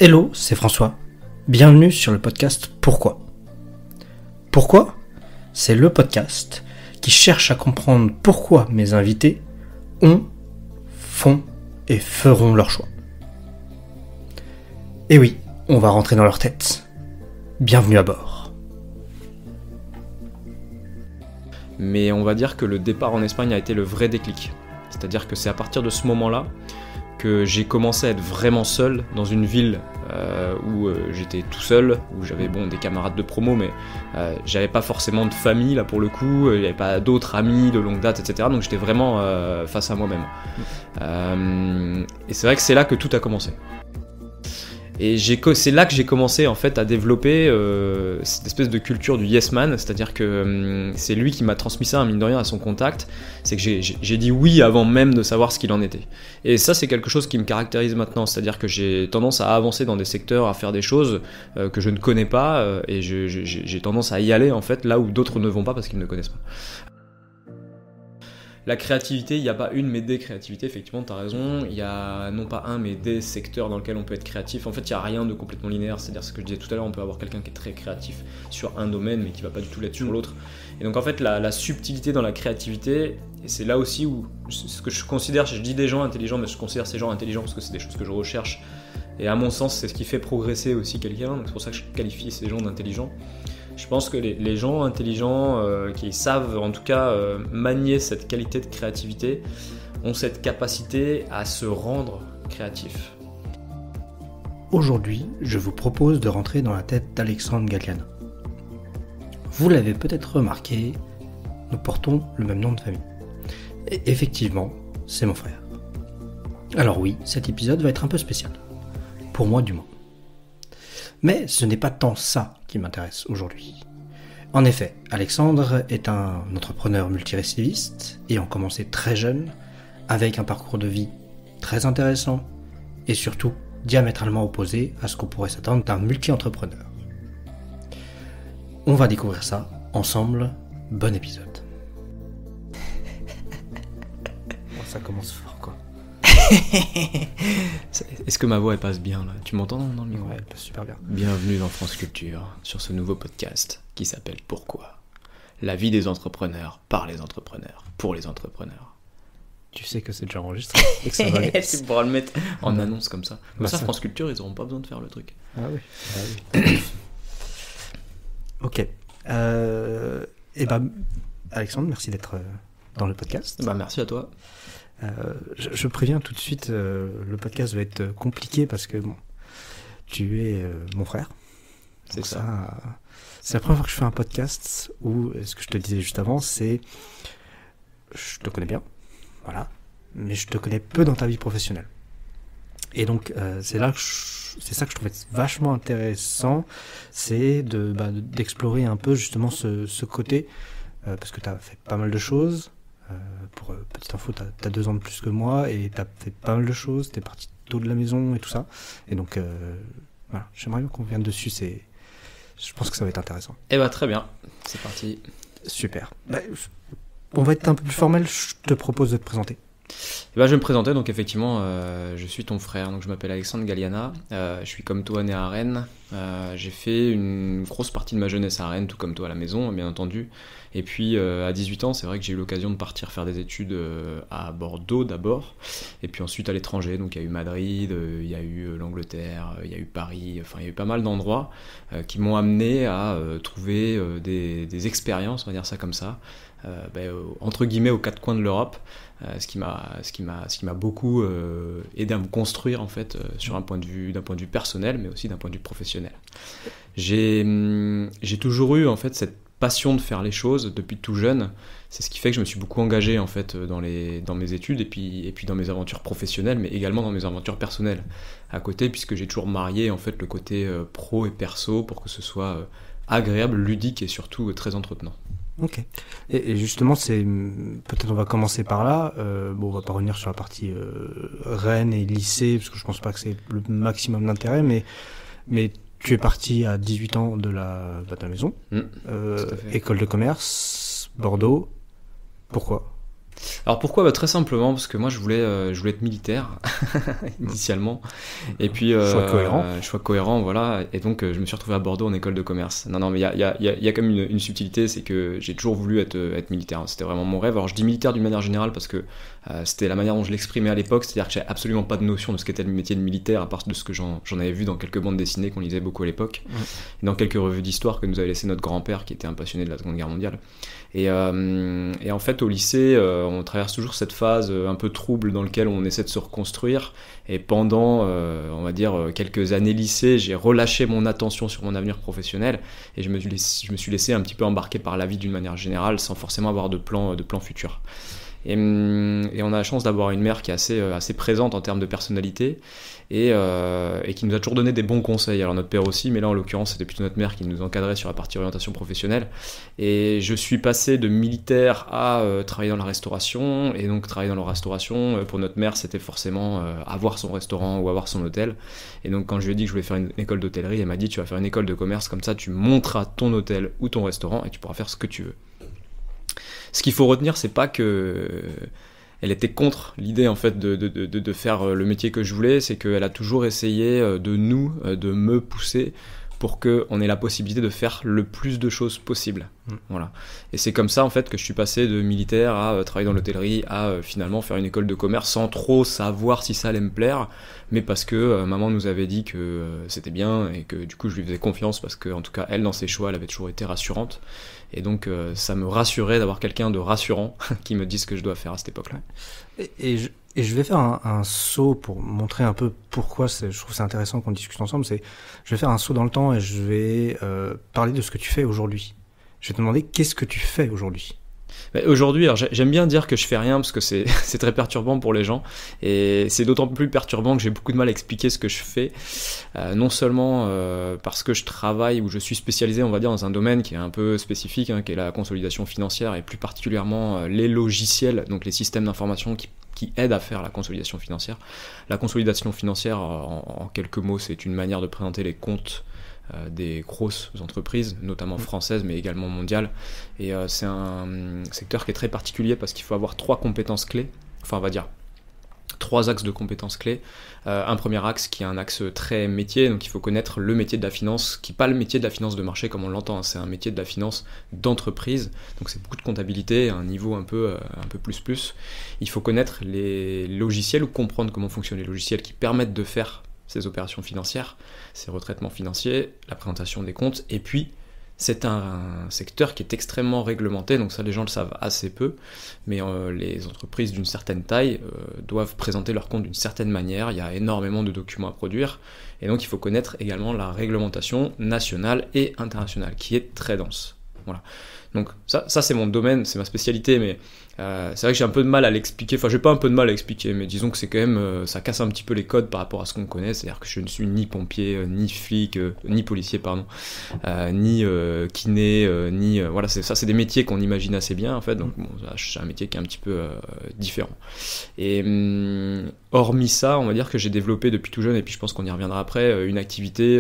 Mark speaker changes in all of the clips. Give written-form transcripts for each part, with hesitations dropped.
Speaker 1: Hello, c'est François. Bienvenue sur le podcast Pourquoi. Pourquoi ? C'est le podcast qui cherche à comprendre pourquoi mes invités ont, font et feront leur choix. Et oui, on va rentrer dans leur tête. Bienvenue à bord.
Speaker 2: Mais on va dire que le départ en Espagne a été le vrai déclic. C'est-à-dire que c'est à partir de ce moment-là que j'ai commencé à être vraiment seul dans une ville où j'étais tout seul, où j'avais des camarades de promo, mais j'avais pas forcément de famille là pour le coup, il n'y avait pas d'autres amis de longue date, etc. Donc j'étais vraiment face à moi-même. Et c'est vrai que c'est là que tout a commencé. Et c'est là que j'ai commencé en fait à développer cette espèce de culture du yes man, c'est-à-dire que c'est lui qui m'a transmis ça, mine de rien, à son contact. C'est que j'ai dit oui avant même de savoir ce qu'il en était. Et ça, c'est quelque chose qui me caractérise maintenant, c'est-à-dire que j'ai tendance à avancer dans des secteurs, à faire des choses que je ne connais pas, et j'ai tendance à y aller en fait là où d'autres ne vont pas parce qu'ils ne connaissent pas. La créativité, il n'y a pas une mais des créativités, effectivement, tu as raison. Il y a non pas un mais des secteurs dans lesquels on peut être créatif. En fait, il n'y a rien de complètement linéaire, c'est-à-dire ce que je disais tout à l'heure, on peut avoir quelqu'un qui est très créatif sur un domaine mais qui ne va pas du tout l'être sur l'autre. Et donc en fait, la subtilité dans la créativité, et c'est là aussi où ce que je considère, je dis des gens intelligents, mais je considère ces gens intelligents parce que c'est des choses que je recherche. Et à mon sens, c'est ce qui fait progresser aussi quelqu'un, donc c'est pour ça que je qualifie ces gens d'intelligents. Je pense que les gens intelligents qui savent en tout cas manier cette qualité de créativité ont cette capacité à se rendre créatifs.
Speaker 1: Aujourd'hui, je vous propose de rentrer dans la tête d'Alexandre Galliana. Vous l'avez peut-être remarqué, nous portons le même nom de famille. Et effectivement, c'est mon frère. Alors oui, cet épisode va être un peu spécial. Pour moi du moins. Mais ce n'est pas tant ça qui m'intéresse aujourd'hui. En effet, Alexandre est un entrepreneur multirécidiviste, ayant commencé très jeune, avec un parcours de vie très intéressant, et surtout diamétralement opposé à ce qu'on pourrait s'attendre d'un multi-entrepreneur. On va découvrir ça ensemble. Bon épisode. Bon, ça commence fort, quoi.
Speaker 2: Est-ce que ma voix elle passe bien là ? Tu m'entends dans le micro ?
Speaker 1: Ouais, elle passe super bien.
Speaker 2: Bienvenue dans France Culture, sur ce nouveau podcast qui s'appelle Pourquoi ? La vie des entrepreneurs, par les entrepreneurs, pour les entrepreneurs.
Speaker 1: Tu sais que c'est déjà enregistré et que ça va aller.
Speaker 2: Tu pourras le mettre en annonce comme ça. Comme ça, France Culture, ils n'auront pas besoin de faire le truc.
Speaker 1: Ah oui. Ah oui. Ok. Et Alexandre, merci d'être dans le podcast.
Speaker 2: Merci à toi.
Speaker 1: Je préviens tout de suite, le podcast va être compliqué parce que tu es mon frère.
Speaker 2: C'est ça.
Speaker 1: C'est la première fois que je fais un podcast où, ce que je te disais juste avant, c'est je te connais bien, voilà, mais je te connais peu dans ta vie professionnelle. Et donc c'est ça que je trouvais vachement intéressant, c'est d'explorer un peu justement ce côté, parce que tu as fait pas mal de choses. Pour petite info, t'as 2 ans de plus que moi et t'as fait pas mal de choses, t'es parti tôt de la maison et tout ça. Et donc, voilà, j'aimerais bien qu'on vienne dessus, je pense que ça va être intéressant.
Speaker 2: Très bien, c'est parti.
Speaker 1: Super. On va être un peu plus formel, je te propose de te présenter.
Speaker 2: Je vais me présenter, donc effectivement, je suis ton frère, donc je m'appelle Alexandre Galliana, je suis comme toi né à Rennes, j'ai fait une grosse partie de ma jeunesse à Rennes, tout comme toi à la maison, bien entendu, et puis à 18 ans, c'est vrai que j'ai eu l'occasion de partir faire des études à Bordeaux d'abord, et puis ensuite à l'étranger, donc il y a eu Madrid, il y a eu l'Angleterre, il y a eu Paris, enfin il y a eu pas mal d'endroits qui m'ont amené à trouver des expériences, on va dire ça comme ça, entre guillemets aux 4 coins de l'Europe, ce qui m'a beaucoup aidé à me construire en fait sur d'un point de vue personnel mais aussi d'un point de vue professionnel. J'ai toujours eu en fait cette passion de faire les choses depuis tout jeune. C'est ce qui fait que je me suis beaucoup engagé en fait dans mes études et puis dans mes aventures professionnelles, mais également dans mes aventures personnelles à côté, puisque j'ai toujours marié en fait le côté pro et perso pour que ce soit agréable, ludique et surtout très entretenant.
Speaker 1: Ok. Et justement, peut-être on va commencer par là. On va pas revenir sur la partie Rennes et lycée, parce que je pense pas que c'est le maximum d'intérêt, mais tu es parti à 18 ans de la maison. École de commerce, Bordeaux. Pourquoi ?
Speaker 2: Alors pourquoi? Très simplement parce que moi je voulais être militaire initialement, et puis choix cohérent, voilà, et donc je me suis retrouvé à Bordeaux en école de commerce. Non mais il y a quand même une subtilité, c'est que j'ai toujours voulu être militaire, c'était vraiment mon rêve. Alors je dis militaire d'une manière générale parce que c'était la manière dont je l'exprimais à l'époque, c'est-à-dire que j'avais absolument pas de notion de ce qu'était le métier de militaire à part de ce que j'en avais vu dans quelques bandes dessinées qu'on lisait beaucoup à l'époque, et dans quelques revues d'histoire que nous avait laissé notre grand-père qui était un passionné de la Seconde Guerre mondiale. Et en fait, au lycée, on traverse toujours cette phase un peu trouble dans laquelle on essaie de se reconstruire. Et pendant, on va dire, quelques années lycée, j'ai relâché mon attention sur mon avenir professionnel et je me suis laissé un petit peu embarquer par la vie d'une manière générale sans forcément avoir de plan futur. Et on a la chance d'avoir une mère qui est assez présente en termes de personnalité et qui nous a toujours donné des bons conseils. Alors notre père aussi, mais là en l'occurrence c'était plutôt notre mère qui nous encadrait sur la partie orientation professionnelle. Et je suis passé de militaire à travailler dans la restauration, et donc travailler dans la restauration, pour notre mère c'était forcément avoir son restaurant ou avoir son hôtel. Et donc quand je lui ai dit que je voulais faire une école d'hôtellerie, elle m'a dit tu vas faire une école de commerce, comme ça tu monteras ton hôtel ou ton restaurant et tu pourras faire ce que tu veux. Ce qu'il faut retenir, c'est pas que elle était contre l'idée en fait de faire le métier que je voulais, c'est qu'elle a toujours essayé de me pousser pour qu'on ait la possibilité de faire le plus de choses possible. Voilà. Et c'est comme ça en fait que je suis passé de militaire à travailler dans l'hôtellerie à finalement faire une école de commerce sans trop savoir si ça allait me plaire, mais parce que maman nous avait dit que c'était bien et que du coup je lui faisais confiance parce que en tout cas elle dans ses choix elle avait toujours été rassurante, et donc ça me rassurait d'avoir quelqu'un de rassurant qui me dise ce que je dois faire à cette époque-là.
Speaker 1: Et je vais faire un saut pour montrer un peu pourquoi je trouve c'est intéressant qu'on discute ensemble. Je vais faire un saut dans le temps et je vais parler de ce que tu fais aujourd'hui. Je vais te demander qu'est-ce que tu fais aujourd'hui.
Speaker 2: Aujourd'hui, alors j'aime bien dire que je fais rien parce que c'est très perturbant pour les gens, et c'est d'autant plus perturbant que j'ai beaucoup de mal à expliquer ce que je fais, non seulement parce que je travaille ou je suis spécialisé on va dire dans un domaine qui est un peu spécifique, hein, qui est la consolidation financière et plus particulièrement les logiciels, donc les systèmes d'information qui aident à faire la consolidation financière. La consolidation financière, en quelques mots, c'est une manière de présenter les comptes des grosses entreprises, notamment françaises, mais également mondiales. Et c'est un secteur qui est très particulier parce qu'il faut avoir 3 compétences clés, enfin on va dire 3 axes de compétences clés. Un premier axe qui est un axe très métier, donc il faut connaître le métier de la finance, qui n'est pas le métier de la finance de marché comme on l'entend, hein, c'est un métier de la finance d'entreprise, donc c'est beaucoup de comptabilité, à un niveau un peu plus. Il faut connaître les logiciels ou comprendre comment fonctionnent les logiciels qui permettent de faire ces opérations financières, ces retraitements financiers, la présentation des comptes, et puis c'est un secteur qui est extrêmement réglementé, donc ça les gens le savent assez peu, mais les entreprises d'une certaine taille doivent présenter leurs comptes d'une certaine manière, il y a énormément de documents à produire, et donc il faut connaître également la réglementation nationale et internationale, qui est très dense. Voilà. Donc ça c'est mon domaine, c'est ma spécialité, mais c'est vrai que j'ai un peu de mal à l'expliquer, enfin j'ai pas un peu de mal à expliquer, mais disons que c'est quand même, ça casse un petit peu les codes par rapport à ce qu'on connaît, c'est-à-dire que je ne suis ni pompier, ni flic, ni policier, pardon, ni kiné, ni... voilà, c'est des métiers qu'on imagine assez bien, en fait, donc bon, c'est un métier qui est un petit peu différent. Et hormis ça, on va dire que j'ai développé depuis tout jeune, et puis je pense qu'on y reviendra après, une activité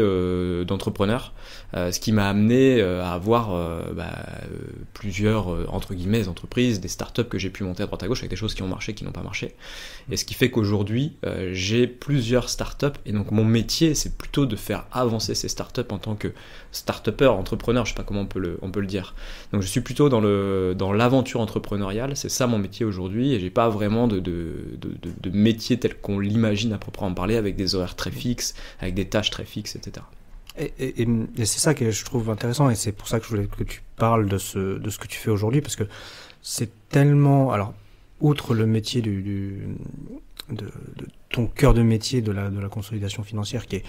Speaker 2: d'entrepreneur, ce qui m'a amené à avoir plusieurs, entre guillemets, entreprises, des startups que j'ai pu monter à droite à gauche avec des choses qui ont marché, qui n'ont pas marché. Et ce qui fait qu'aujourd'hui, j'ai plusieurs startups, et donc mon métier, c'est plutôt de faire avancer ces startups en tant que start-upper, entrepreneur, je sais pas comment on peut le dire. Donc je suis plutôt dans l'aventure entrepreneuriale, c'est ça mon métier aujourd'hui, et j'ai pas vraiment de métier tel qu'on l'imagine à proprement parler, avec des horaires très fixes, avec des tâches très fixes, etc.
Speaker 1: Et c'est ça que je trouve intéressant, et c'est pour ça que je voulais que tu parles de ce que tu fais aujourd'hui, parce que c'est tellement... Alors, outre le métier de ton cœur de métier de la consolidation financière qui est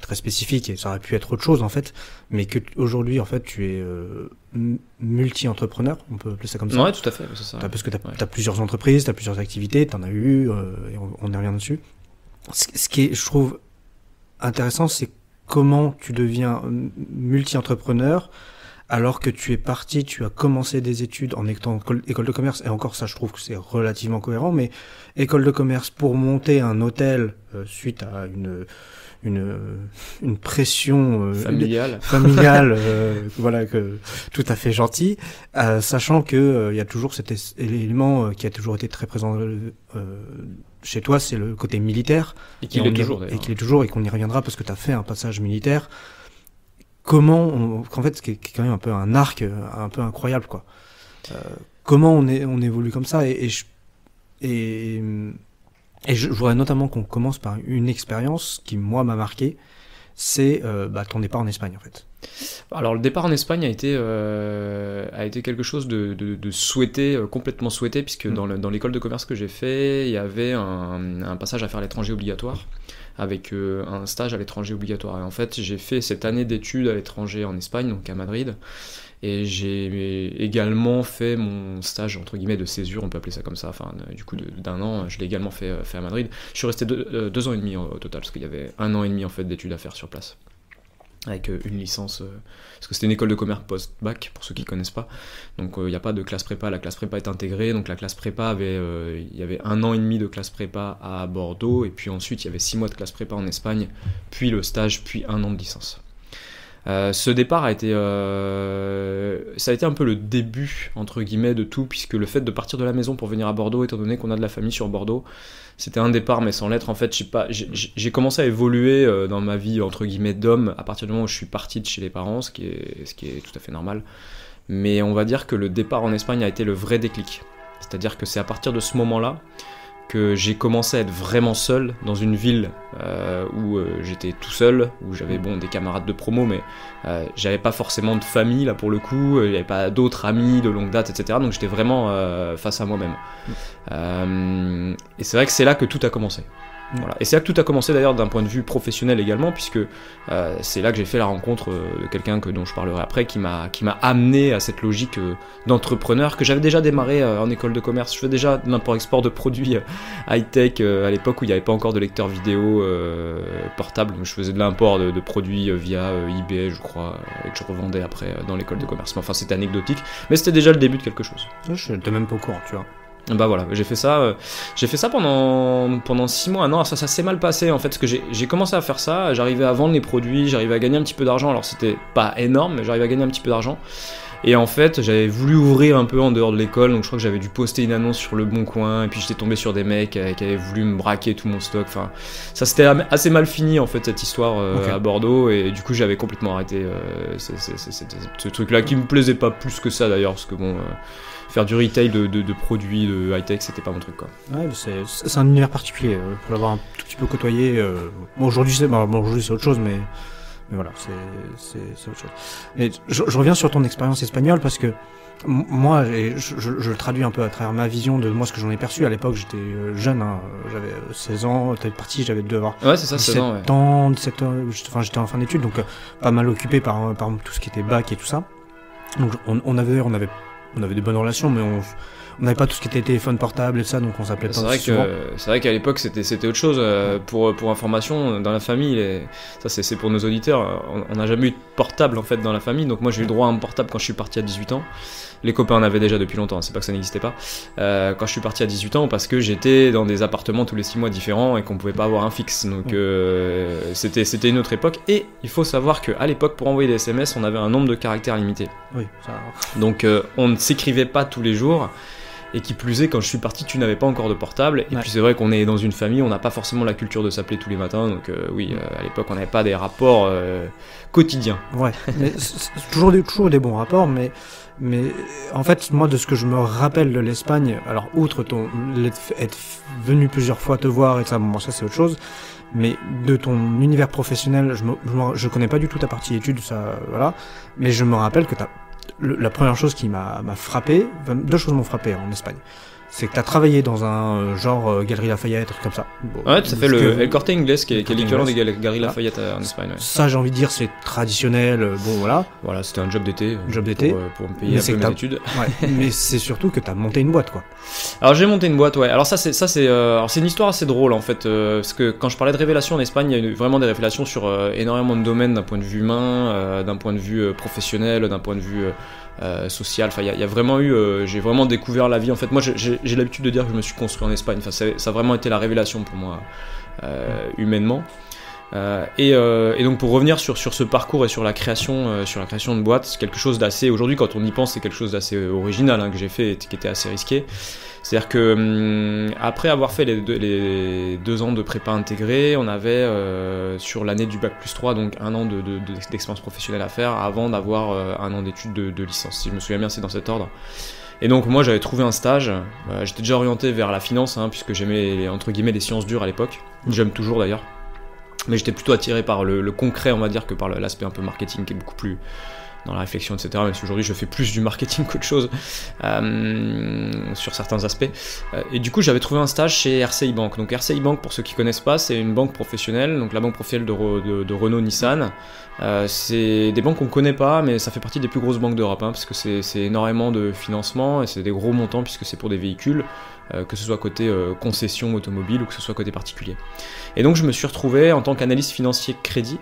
Speaker 1: très spécifique, et ça aurait pu être autre chose en fait, mais que aujourd'hui en fait tu es multi-entrepreneur, on peut appeler ça comme ça.
Speaker 2: Ouais, tout à fait, c'est ça.
Speaker 1: Parce que t'as plusieurs entreprises, t'as plusieurs activités, t'en as eu, et on y revient dessus. Ce qui est, je trouve, intéressant, c'est comment tu deviens multi-entrepreneur alors que tu es parti, tu as commencé des études en étant école de commerce, et encore ça je trouve que c'est relativement cohérent, mais école de commerce pour monter un hôtel suite à une pression
Speaker 2: familiale,
Speaker 1: voilà, que tout à fait gentil, sachant que il y a toujours cet élément qui a toujours été très présent chez toi, c'est le côté militaire,
Speaker 2: et qu'il est toujours,
Speaker 1: et qu'on y reviendra parce que tu as fait un passage militaire. Qu'en fait, ce qui est quand même un peu un arc un peu incroyable, quoi. Comment on évolue comme ça, et je voudrais notamment qu'on commence par une expérience qui, moi, m'a marqué, c'est ton départ en Espagne, en fait.
Speaker 2: Alors, le départ en Espagne a été quelque chose de souhaité, complètement souhaité, puisque dans l'école de commerce que j'ai fait, il y avait un passage à faire à l'étranger obligatoire, avec un stage à l'étranger obligatoire. Et en fait, j'ai fait cette année d'études à l'étranger en Espagne, donc à Madrid, et j'ai également fait mon stage, entre guillemets, de césure, on peut appeler ça comme ça, enfin, du coup, d'un an, je l'ai également fait à Madrid. Je suis resté 2 ans et demi au total, parce qu'il y avait 1 an et demi, en fait, d'études à faire sur place, avec une licence, parce que c'était une école de commerce post-bac, pour ceux qui ne connaissent pas, donc il n'y a pas de classe prépa, la classe prépa est intégrée, donc la classe prépa il y avait 1 an et demi de classe prépa à Bordeaux, et puis ensuite il y avait 6 mois de classe prépa en Espagne, puis le stage, puis 1 an de licence. Ce départ ça a été un peu le début, entre guillemets, de tout, puisque le fait de partir de la maison pour venir à Bordeaux, étant donné qu'on a de la famille sur Bordeaux, c'était un départ mais sans lettres. En fait, j'ai commencé à évoluer dans ma vie, entre guillemets, d'homme à partir du moment où je suis parti de chez les parents, ce qui est tout à fait normal. Mais on va dire que le départ en Espagne a été le vrai déclic. C'est-à-dire que c'est à partir de ce moment-là que j'ai commencé à être vraiment seul dans une ville où j'étais tout seul, où j'avais des camarades de promo, mais j'avais pas forcément de famille là pour le coup, il n'y avait pas d'autres amis de longue date, etc. Donc j'étais vraiment face à moi-même. Et c'est vrai que c'est là que tout a commencé. Voilà. Et c'est là que tout a commencé d'ailleurs d'un point de vue professionnel également, puisque c'est là que j'ai fait la rencontre de quelqu'un dont je parlerai après, qui m'a amené à cette logique d'entrepreneur que j'avais déjà démarré en école de commerce. Je faisais déjà de l'import-export de produits high-tech à l'époque où il n'y avait pas encore de lecteur vidéo portable. Je faisais de l'import de produits via eBay, je crois, et que je revendais après dans l'école de commerce. Mais enfin, c'était anecdotique, mais c'était déjà le début de quelque chose.
Speaker 1: Je n'étais même pas au courant, tu vois.
Speaker 2: Bah voilà, j'ai fait ça pendant 6 mois, 1 an. Ça s'est mal passé en fait, parce que j'ai commencé à faire ça, j'arrivais à vendre les produits, j'arrivais à gagner un petit peu d'argent, alors c'était pas énorme, mais j'arrivais à gagner un petit peu d'argent. Et en fait, j'avais voulu ouvrir un peu en dehors de l'école, donc je crois que j'avais dû poster une annonce sur Le Bon Coin, et puis j'étais tombé sur des mecs qui avaient voulu me braquer tout mon stock. Enfin, ça s'était assez mal fini en fait, cette histoire à Bordeaux, et du coup j'avais complètement arrêté ce truc-là, qui me plaisait pas plus que ça d'ailleurs, parce que faire du retail de produits de high-tech, c'était pas mon truc, quoi.
Speaker 1: Ouais, c'est un univers particulier, pour l'avoir un tout petit peu côtoyé. Aujourd'hui c'est autre chose, mais voilà, c'est autre chose. Et je reviens sur ton expérience espagnole, parce que moi, je le traduis un peu à travers ma vision de moi, ce que j'en ai perçu. À l'époque, j'étais jeune, hein, j'avais 16 ans, t'es parti, j'avais dû avoir
Speaker 2: 17
Speaker 1: ans, 17 ans, enfin j'étais en fin d'études, donc pas mal occupé par tout ce qui était bac et tout ça. Donc on avait des bonnes relations, mais on n'avait pas tout ce qui était téléphone portable et ça, donc on s'appelait pas souvent.
Speaker 2: C'est vrai qu'à l'époque c'était autre chose. Pour information, dans la famille, ça c'est pour nos auditeurs, on n'a jamais eu de portable en fait dans la famille, donc moi j'ai eu le droit à un portable quand je suis parti à 18 ans. Les copains en avaient déjà depuis longtemps, c'est pas que ça n'existait pas. Quand je suis parti à 18 ans, parce que j'étais dans des appartements tous les 6 mois différents et qu'on pouvait pas avoir un fixe, donc c'était une autre époque. Et il faut savoir qu'à l'époque, pour envoyer des SMS, on avait un nombre de caractères limité.
Speaker 1: Oui, ça...
Speaker 2: Donc on ne s'écrivait pas tous les jours. Et qui plus est, quand je suis parti, tu n'avais pas encore de portable. Et puis c'est vrai qu'on est dans une famille, on n'a pas forcément la culture de s'appeler tous les matins. Donc à l'époque, on n'avait pas des rapports quotidiens. Ouais,
Speaker 1: mais c'est toujours des bons rapports, mais en fait, moi, de ce que je me rappelle de l'Espagne, alors outre être venu plusieurs fois te voir et ça, bon, ça c'est autre chose. Mais de ton univers professionnel, je connais pas du tout ta partie études, ça, voilà. Mais je me rappelle que la première chose qui m'a frappé, 2 choses m'ont frappé en Espagne. c'est que tu as travaillé dans un genre Galerie Lafayette, truc comme ça. Bon,
Speaker 2: Ouais, ça fait le El Corte Inglés, qui est l'équivalent des Galeries
Speaker 1: Ah.
Speaker 2: Lafayette en Espagne. Ouais.
Speaker 1: Ça, j'ai envie de dire, c'est traditionnel. Bon, voilà.
Speaker 2: Voilà, c'était un job d'été.
Speaker 1: Job d'été.
Speaker 2: Pour me payer
Speaker 1: Mais
Speaker 2: un
Speaker 1: c'est
Speaker 2: peu
Speaker 1: que
Speaker 2: mes
Speaker 1: t'as-
Speaker 2: études.
Speaker 1: Ouais. Mais c'est surtout que tu as monté une boîte, quoi.
Speaker 2: Alors j'ai monté une boîte, ouais. Alors alors c'est une histoire assez drôle en fait, parce que quand je parlais de révélations en Espagne, il y a eu vraiment des révélations sur énormément de domaines d'un point de vue humain, d'un point de vue professionnel, d'un point de vue social. Enfin, il y a vraiment eu, j'ai vraiment découvert la vie. En fait, moi, j'ai l'habitude de dire que je me suis construit en Espagne. Enfin, ça a vraiment été la révélation pour moi, humainement. Et donc pour revenir sur ce parcours et sur la création de boîte, c'est quelque chose d'assez, aujourd'hui quand on y pense, c'est quelque chose d'assez original que j'ai fait et qui était assez risqué. C'est-à-dire que après avoir fait les 2 ans de prépa intégrée, on avait sur l'année du bac plus 3, donc 1 an d'expérience professionnelle à faire avant d'avoir 1 an d'études de licence. Si je me souviens bien, c'est dans cet ordre. Et donc moi j'avais trouvé un stage, j'étais déjà orienté vers la finance, puisque j'aimais entre guillemets les sciences dures à l'époque, j'aime toujours d'ailleurs. Mais j'étais plutôt attiré par le concret, on va dire, que par l'aspect un peu marketing qui est beaucoup plus dans la réflexion, etc. Même si aujourd'hui je fais plus du marketing qu'autre chose sur certains aspects. Et du coup, j'avais trouvé un stage chez RCI Bank. Donc RCI Bank, pour ceux qui connaissent pas, c'est une banque professionnelle, donc la banque professionnelle de Renault-Nissan. C'est des banques qu'on connaît pas, mais ça fait partie des plus grosses banques d'Europe, parce que c'est énormément de financement et c'est des gros montants puisque c'est pour des véhicules, que ce soit côté concession automobile ou que ce soit côté particulier. Et donc je me suis retrouvé en tant qu'analyste financier crédit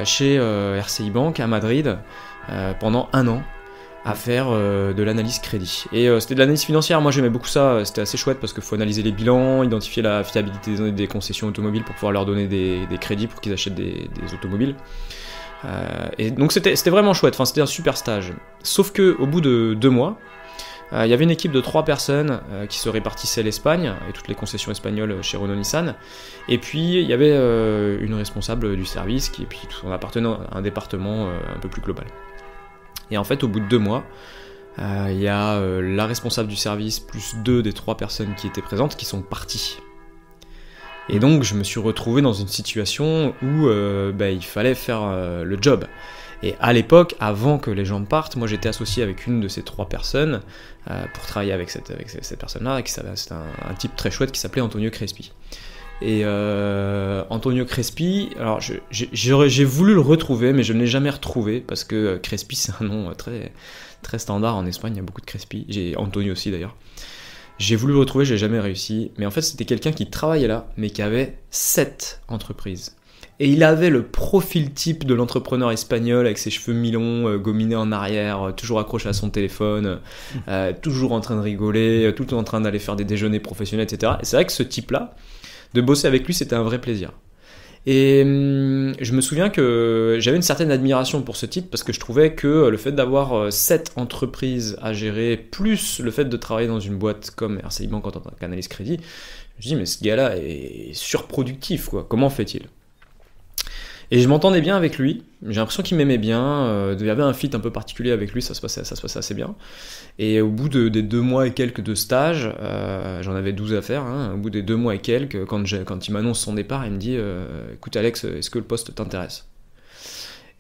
Speaker 2: chez RCI Bank à Madrid pendant 1 an à faire de l'analyse crédit. Et c'était de l'analyse financière, moi j'aimais beaucoup ça, c'était assez chouette parce qu'il faut analyser les bilans, identifier la fiabilité des concessions automobiles pour pouvoir leur donner des crédits pour qu'ils achètent des automobiles. Et donc c'était vraiment chouette, enfin c'était un super stage. Sauf que au bout de 2 mois, il y avait une équipe de 3 personnes qui se répartissaient l'Espagne et toutes les concessions espagnoles chez Renault-Nissan. Et puis il y avait une responsable du service qui on appartenait à un département un peu plus global. Et en fait, au bout de 2 mois, il y a la responsable du service plus 2 des 3 personnes qui étaient présentes qui sont parties. Et donc je me suis retrouvé dans une situation où il fallait faire le job. Et à l'époque, avant que les gens partent, moi j'étais associé avec une de ces 3 personnes pour travailler avec cette personne-là. C'est un type très chouette qui s'appelait Antonio Crespi. Et Antonio Crespi, alors j'ai voulu le retrouver, mais je ne l'ai jamais retrouvé parce que Crespi c'est un nom très, très standard en Espagne, il y a beaucoup de Crespi. J'ai Antonio aussi d'ailleurs. J'ai voulu le retrouver, j'ai jamais réussi. Mais en fait, c'était quelqu'un qui travaillait là, mais qui avait 7 entreprises. Et il avait le profil type de l'entrepreneur espagnol avec ses cheveux mi-longs, gominés en arrière, toujours accroché à son téléphone, toujours en train de rigoler, tout le temps en train d'aller faire des déjeuners professionnels, etc. Et c'est vrai que ce type-là, de bosser avec lui, c'était un vrai plaisir. Et je me souviens que j'avais une certaine admiration pour ce type parce que je trouvais que le fait d'avoir 7 entreprises à gérer, plus le fait de travailler dans une boîte comme RCI Bank en tant qu'analyste crédit, je me dis mais ce gars-là est surproductif, quoi. Comment fait-il ? Et je m'entendais bien avec lui, j'ai l'impression qu'il m'aimait bien, il y avait un fit un peu particulier avec lui, ça se passait assez bien. Et au bout des 2 mois et quelques de stage, j'en avais 12 à faire, au bout des 2 mois et quelques, quand il m'annonce son départ, il me dit écoute Alex, est-ce que le poste t'intéresse ?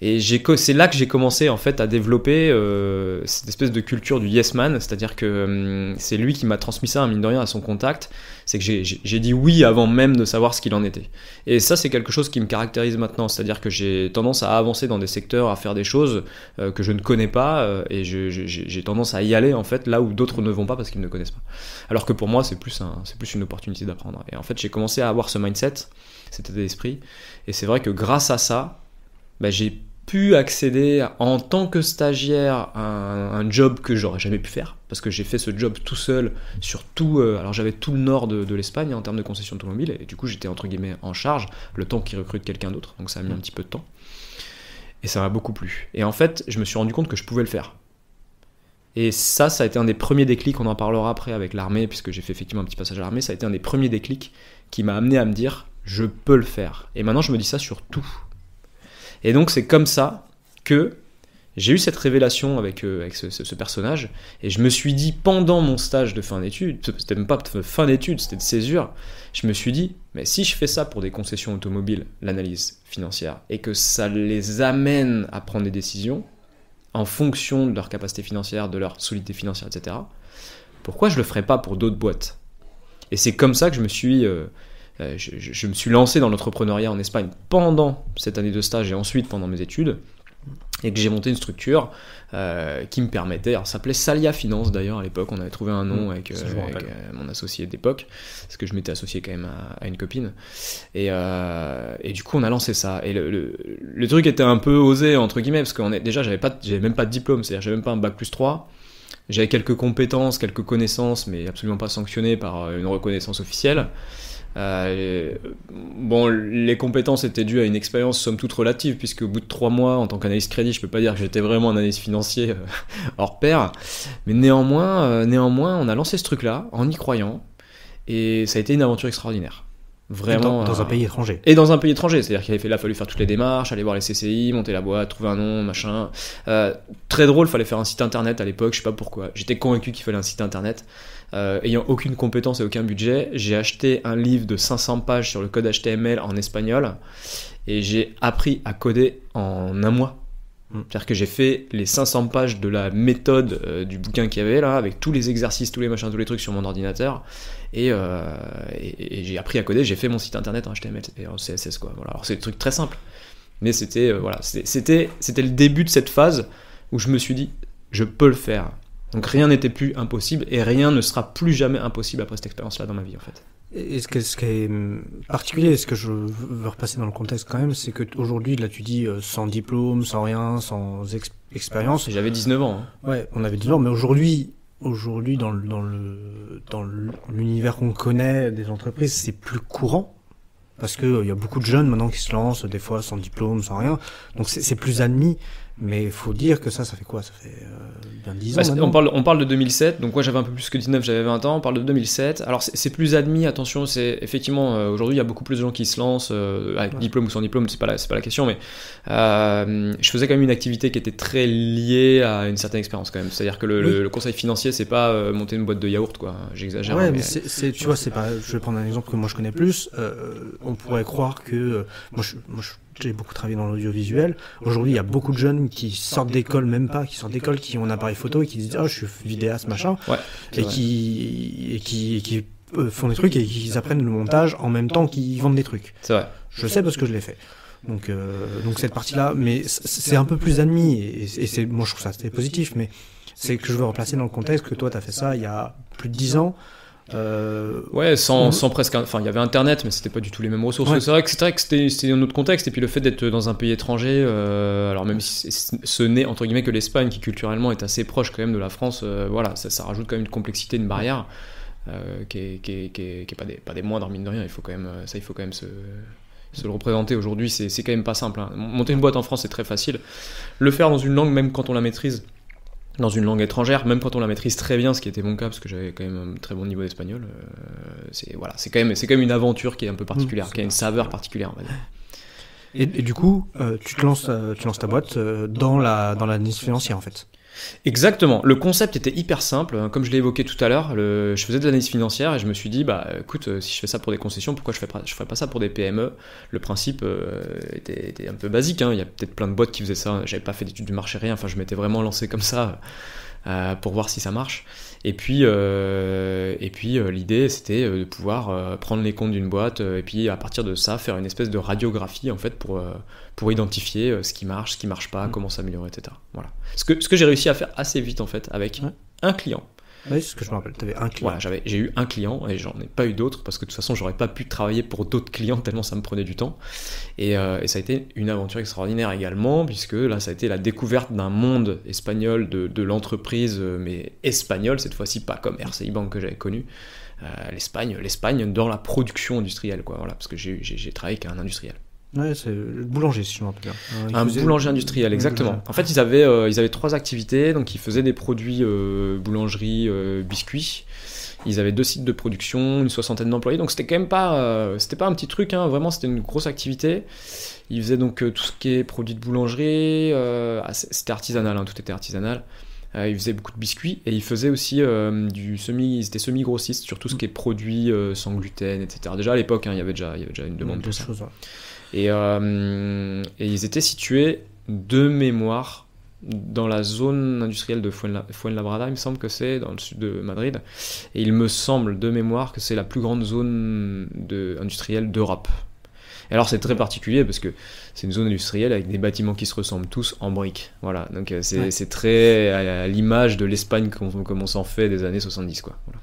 Speaker 2: Et c'est là que j'ai commencé en fait à développer cette espèce de culture du yes man, c'est-à-dire que c'est lui qui m'a transmis ça, mine de rien, à son contact. C'est que j'ai dit oui avant même de savoir ce qu'il en était. Et ça, c'est quelque chose qui me caractérise maintenant, c'est-à-dire que j'ai tendance à avancer dans des secteurs, à faire des choses que je ne connais pas, et j'ai tendance à y aller en fait là où d'autres ne vont pas parce qu'ils ne connaissent pas. Alors que pour moi, c'est plus une opportunité d'apprendre. Et en fait, j'ai commencé à avoir ce mindset, cet état d'esprit, et c'est vrai que grâce à ça, j'ai pu accéder en tant que stagiaire à un job que j'aurais jamais pu faire parce que j'ai fait ce job tout seul sur tout, alors j'avais tout le nord de l'Espagne en termes de concession automobile et du coup j'étais entre guillemets en charge le temps qu'ils recrutent quelqu'un d'autre, donc ça a mis un petit peu de temps et ça m'a beaucoup plu et en fait je me suis rendu compte que je pouvais le faire et ça a été un des premiers déclics, on en parlera après avec l'armée puisque j'ai fait effectivement un petit passage à l'armée, ça a été un des premiers déclics qui m'a amené à me dire je peux le faire et maintenant je me dis ça sur tout. Et donc c'est comme ça que j'ai eu cette révélation avec ce personnage et je me suis dit pendant mon stage de fin d'études, c'était même pas de fin d'études, c'était de césure, je me suis dit mais si je fais ça pour des concessions automobiles, l'analyse financière, et que ça les amène à prendre des décisions en fonction de leur capacité financière, de leur solidité financière, etc., pourquoi je le ferais pas pour d'autres boîtes? Et c'est comme ça que je me suis lancé dans l'entrepreneuriat en Espagne pendant cette année de stage et ensuite pendant mes études, et que j'ai monté une structure qui me permettait, alors ça s'appelait Salia Finance d'ailleurs à l'époque, on avait trouvé un nom avec mon associé d'époque, parce que je m'étais associé quand même à une copine, et du coup on a lancé ça, et le truc était un peu osé entre guillemets, parce que déjà j'avais même pas de diplôme, c'est-à-dire j'avais même pas un bac+3, j'avais quelques compétences, quelques connaissances, mais absolument pas sanctionnées par une reconnaissance officielle. Bon, les compétences étaient dues à une expérience somme toute relative, puisque au bout de 3 mois en tant qu'analyste crédit, je peux pas dire que j'étais vraiment un analyste financier hors pair, mais néanmoins on a lancé ce truc là en y croyant, et ça a été une aventure extraordinaire, vraiment,
Speaker 1: dans un pays étranger.
Speaker 2: Et dans un pays étranger, c'est-à-dire qu'il a fallu faire toutes les démarches, aller voir les CCI, monter la boîte, trouver un nom, machin. Très drôle, fallait faire un site internet à l'époque, je sais pas pourquoi. J'étais convaincu qu'il fallait un site internet. Ayant aucune compétence et aucun budget, j'ai acheté un livre de 500 pages sur le code HTML en espagnol, et j'ai appris à coder en un mois. C'est-à-dire que j'ai fait les 500 pages de la méthode du bouquin qu'il y avait là, avec tous les exercices, tous les machins, tous les trucs sur mon ordinateur, et j'ai appris à coder. J'ai fait mon site internet en HTML et en CSS, quoi. Voilà. Alors c'est des trucs très simples, mais c'était le début de cette phase où je me suis dit je peux le faire. Donc rien n'était plus impossible, et rien ne sera plus jamais impossible après cette expérience-là dans ma vie, en fait.
Speaker 1: Et ce qui est particulier, ce que je veux repasser dans le contexte quand même, c'est qu'aujourd'hui, là tu dis sans diplôme, sans rien, sans expérience.
Speaker 2: J'avais 19 ans. Hein.
Speaker 1: Ouais, on avait 19 ans, mais aujourd'hui dans l'univers qu'on connaît des entreprises, c'est plus courant. Parce que y a beaucoup de jeunes maintenant qui se lancent, des fois sans diplôme, sans rien. Donc c'est plus admis. Mais il faut dire que ça fait quoi? Ça fait bien 10 ans.
Speaker 2: On parle de 2007, donc moi j'avais un peu plus que 19, j'avais 20 ans, on parle de 2007. Alors c'est plus admis, attention, c'est effectivement, aujourd'hui il y a beaucoup plus de gens qui se lancent, avec diplôme ou sans diplôme, c'est pas la question, mais je faisais quand même une activité qui était très liée à une certaine expérience quand même. C'est-à-dire que le conseil financier, c'est pas monter une boîte de yaourt, quoi. J'exagère.
Speaker 1: Ouais, mais tu vois, c'est pas. Je vais prendre un exemple que moi je connais plus. On pourrait croire que j'ai beaucoup travaillé dans l'audiovisuel. Aujourd'hui, il y a beaucoup de jeunes qui sortent d'école, qui ont un appareil photo et qui disent je suis vidéaste, machin, et qui font des trucs et qui apprennent le montage en même temps qu'ils vendent des trucs.
Speaker 2: C'est vrai.
Speaker 1: Je sais parce que je l'ai fait. Donc cette partie-là, mais c'est un peu plus admis, et moi je trouve ça c'était positif, mais c'est que je veux replacer dans le contexte que toi t'as fait ça il y a plus de 10 ans.
Speaker 2: Ouais, sans presque. Enfin, il y avait Internet, mais c'était pas du tout les mêmes ressources. Ouais. C'est vrai que c'était un autre contexte. Et puis le fait d'être dans un pays étranger, alors même si ce n'est entre guillemets que l'Espagne, qui culturellement est assez proche quand même de la France, voilà, ça rajoute quand même une complexité, une barrière qui est pas des moindres, mine de rien. Il faut quand même se le représenter aujourd'hui. C'est quand même pas simple. Hein. Monter une boîte en France, c'est très facile. Le faire dans une langue, même quand on la maîtrise. Dans une langue étrangère, même quand on la maîtrise très bien, ce qui était mon cas parce que j'avais quand même un très bon niveau d'espagnol, c'est quand même une aventure qui est un peu particulière, qui a une saveur particulière, on va dire.
Speaker 1: Et du coup, tu lances ta boîte dans l'analyse financière en fait.
Speaker 2: Exactement. Le concept était hyper simple. Comme je l'ai évoqué tout à l'heure, je faisais de l'analyse financière et je me suis dit, écoute, si je fais ça pour des concessions, pourquoi je ferais pas ça pour des PME? Le principe était un peu basique. Hein. Il y a peut-être plein de boîtes qui faisaient ça. J'avais pas fait d'études du marché, rien. Enfin, je m'étais vraiment lancé comme ça pour voir si ça marche. Et puis l'idée, c'était de pouvoir prendre les comptes d'une boîte et puis à partir de ça, faire une espèce de radiographie en fait pour identifier ce qui marche pas, comment s'améliorer, etc. Voilà. Ce que j'ai réussi à faire assez vite en fait avec un client.
Speaker 1: Oui, c'est ce que je me rappelle. Tu avais un client.
Speaker 2: Voilà, j'ai eu un client et j'en ai pas eu d'autres parce que de toute façon, j'aurais pas pu travailler pour d'autres clients tellement ça me prenait du temps. Et ça a été une aventure extraordinaire également, puisque là, ça a été la découverte d'un monde espagnol de l'entreprise, mais espagnole cette fois-ci, pas comme RCI Bank que j'avais connu. L'Espagne dans la production industrielle, quoi. Voilà, parce que j'ai travaillé avec un industriel.
Speaker 1: Ouais, c'est le boulanger, si je me rappelle bien.
Speaker 2: Un boulanger industriel, exactement. En fait, ils avaient 3 activités. Donc, ils faisaient des produits boulangerie, biscuits. Ils avaient 2 sites de production, une 60aine d'employés. Donc, c'était quand même pas, c'était pas un petit truc. Hein, vraiment, c'était une grosse activité. Ils faisaient donc tout ce qui est produits de boulangerie. C'était artisanal, hein, tout était artisanal. Ils faisaient beaucoup de biscuits et ils faisaient aussi ils étaient semi-grossistes sur tout ce qui est produits sans gluten, etc. Déjà à l'époque, hein, il y avait déjà une demande pour ça. Et ils étaient situés de mémoire dans la zone industrielle de Fuenlabrada, il me semble que c'est, dans le sud de Madrid. Et il me semble, de mémoire, que c'est la plus grande zone industrielle d'Europe. Et alors c'est très particulier parce que c'est une zone industrielle avec des bâtiments qui se ressemblent tous en briques. Voilà, donc c'est très à l'image de l'Espagne comme on s'en fait des années 70, quoi. Voilà.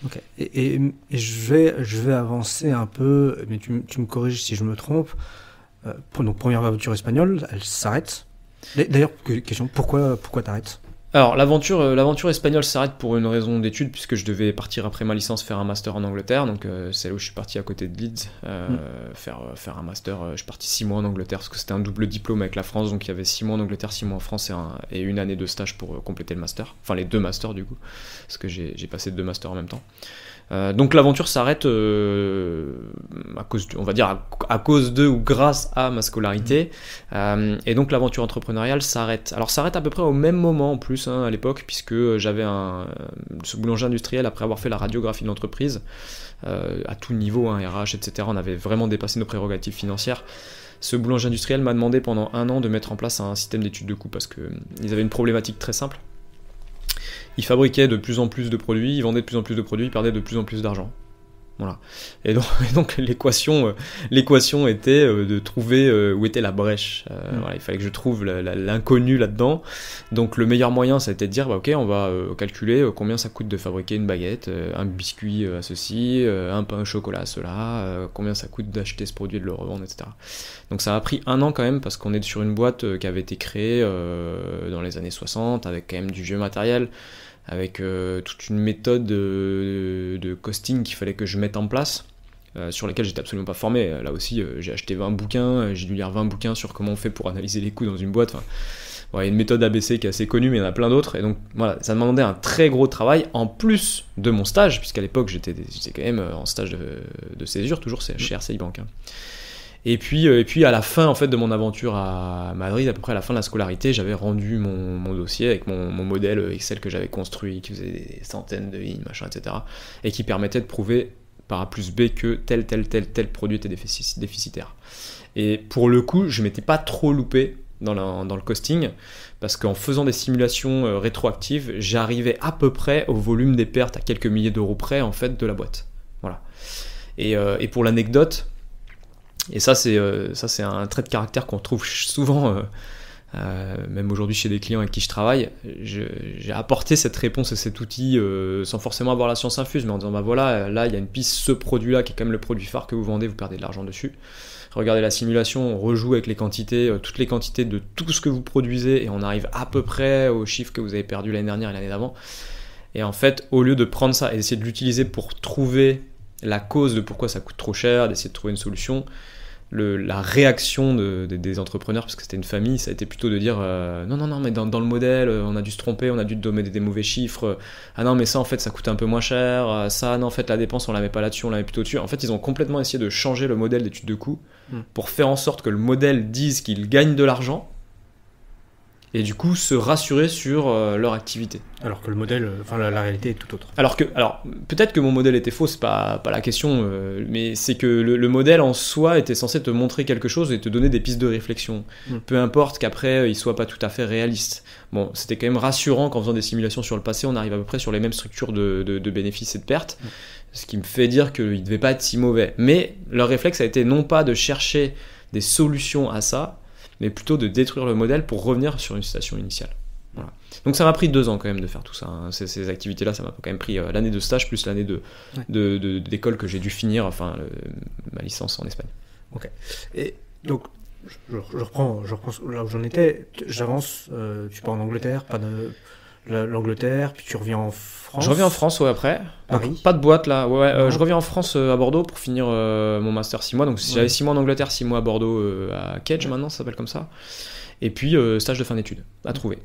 Speaker 1: Ok. Et je vais avancer un peu, mais tu me corriges si je me trompe. Donc première aventure espagnole, elle s'arrête. D'ailleurs, question, pourquoi t'arrêtes ?
Speaker 2: Alors l'aventure espagnole s'arrête pour une raison d'études, puisque je devais partir après ma licence faire un master en Angleterre, donc c'est là où je suis parti à côté de Leeds faire un master. Je suis parti 6 mois en Angleterre parce que c'était un double diplôme avec la France, donc il y avait 6 mois en Angleterre, 6 mois en France et une année de stage pour compléter le master, enfin les 2 masters du coup, parce que j'ai passé 2 masters en même temps. Donc l'aventure s'arrête à cause, on va dire à cause de ou grâce à ma scolarité, et donc l'aventure entrepreneuriale s'arrête. Alors s'arrête à peu près au même moment en plus, à l'époque, puisque j'avais ce boulanger industriel, après avoir fait la radiographie de l'entreprise à tout niveau, RH, etc. On avait vraiment dépassé nos prérogatives financières. Ce boulanger industriel m'a demandé pendant 1 an de mettre en place un système d'études de coûts parce qu'ils avaient une problématique très simple. Ils fabriquaient de plus en plus de produits, ils vendaient de plus en plus de produits, ils perdaient de plus en plus d'argent. Voilà. Et donc l'équation était de trouver où était la brèche. Voilà, il fallait que je trouve l'inconnu là-dedans. Donc le meilleur moyen, ça a été de dire, ok, on va calculer combien ça coûte de fabriquer une baguette, un biscuit à ceci, un pain au chocolat à cela, combien ça coûte d'acheter ce produit et de le revendre, etc. Donc ça a pris 1 an quand même, parce qu'on est sur une boîte qui avait été créée dans les années 60, avec quand même du vieux matériel, avec toute une méthode de costing qu'il fallait que je mette en place, sur lesquels j'étais absolument pas formé. Là aussi, j'ai acheté 20 bouquins, j'ai dû lire 20 bouquins sur comment on fait pour analyser les coûts dans une boîte. Enfin, il y a une méthode ABC qui est assez connue, mais il y en a plein d'autres. Et donc voilà, ça demandait un très gros travail, en plus de mon stage, puisqu'à l'époque j'étais quand même en stage de césure, toujours chez RCI Bank. Et puis à la fin en fait de mon aventure à Madrid, à peu près à la fin de la scolarité, j'avais rendu mon dossier avec mon modèle Excel que j'avais construit, qui faisait des centaines de lignes, machin, etc. Et qui permettait de prouver par A plus B que tel produit était déficitaire. Et pour le coup, je m'étais pas trop loupé dans le costing, parce qu'en faisant des simulations rétroactives, j'arrivais à peu près au volume des pertes à quelques milliers d'euros près en fait de la boîte. Voilà. Et pour l'anecdote, et ça c'est un trait de caractère qu'on trouve souvent, même aujourd'hui chez des clients avec qui je travaille. J'ai apporté cette réponse et cet outil sans forcément avoir la science infuse, mais en disant bah voilà, là il y a une piste, ce produit-là qui est quand même le produit phare que vous vendez, vous perdez de l'argent dessus. Regardez la simulation, on rejoue avec les quantités, toutes les quantités de tout ce que vous produisez, et on arrive à peu près aux chiffres que vous avez perdu l'année dernière et l'année d'avant. Et en fait, au lieu de prendre ça et d'essayer de l'utiliser pour trouver la cause de pourquoi ça coûte trop cher, d'essayer de trouver une solution, la réaction des entrepreneurs, parce que c'était une famille, ça a été plutôt de dire non, mais dans le modèle, on a dû se tromper, on a dû donner des mauvais chiffres, ah non, mais ça en fait ça coûte un peu moins cher, ça non, en fait la dépense on la met pas là-dessus, on la met plutôt dessus. En fait, ils ont complètement essayé de changer le modèle d'étude de coûts pour faire en sorte que le modèle dise qu'il gagne de l'argent, et du coup se rassurer sur leur activité.
Speaker 1: Alors que le modèle, la réalité est tout autre.
Speaker 2: Alors peut-être que mon modèle était faux, c'est pas la question, mais c'est que le modèle en soi était censé te montrer quelque chose et te donner des pistes de réflexion. Peu importe qu'après il soit pas tout à fait réaliste. Bon, c'était quand même rassurant qu'en faisant des simulations sur le passé, on arrive à peu près sur les mêmes structures de bénéfices et de pertes, ce qui me fait dire qu'il devait pas être si mauvais. Mais leur réflexe a été non pas de chercher des solutions à ça, mais plutôt de détruire le modèle pour revenir sur une situation initiale. Voilà. Donc ça m'a pris 2 ans quand même de faire tout ça. Ces activités-là, ça m'a quand même pris l'année de stage plus l'année d'école que j'ai dû finir, ma licence en Espagne.
Speaker 1: Ok. Et donc, je reprends là où j'en étais. J'avance, tu pars en Angleterre, pas de... L'Angleterre, puis tu reviens en France.
Speaker 2: Je reviens en France, après.
Speaker 1: Paris.
Speaker 2: Donc, pas de boîte là. Je reviens en France à Bordeaux pour finir mon master 6 mois. Donc j'avais 6 mois en Angleterre, 6 mois à Bordeaux, à Kedge maintenant, ça s'appelle comme ça. Et puis stage de fin d'études à trouver.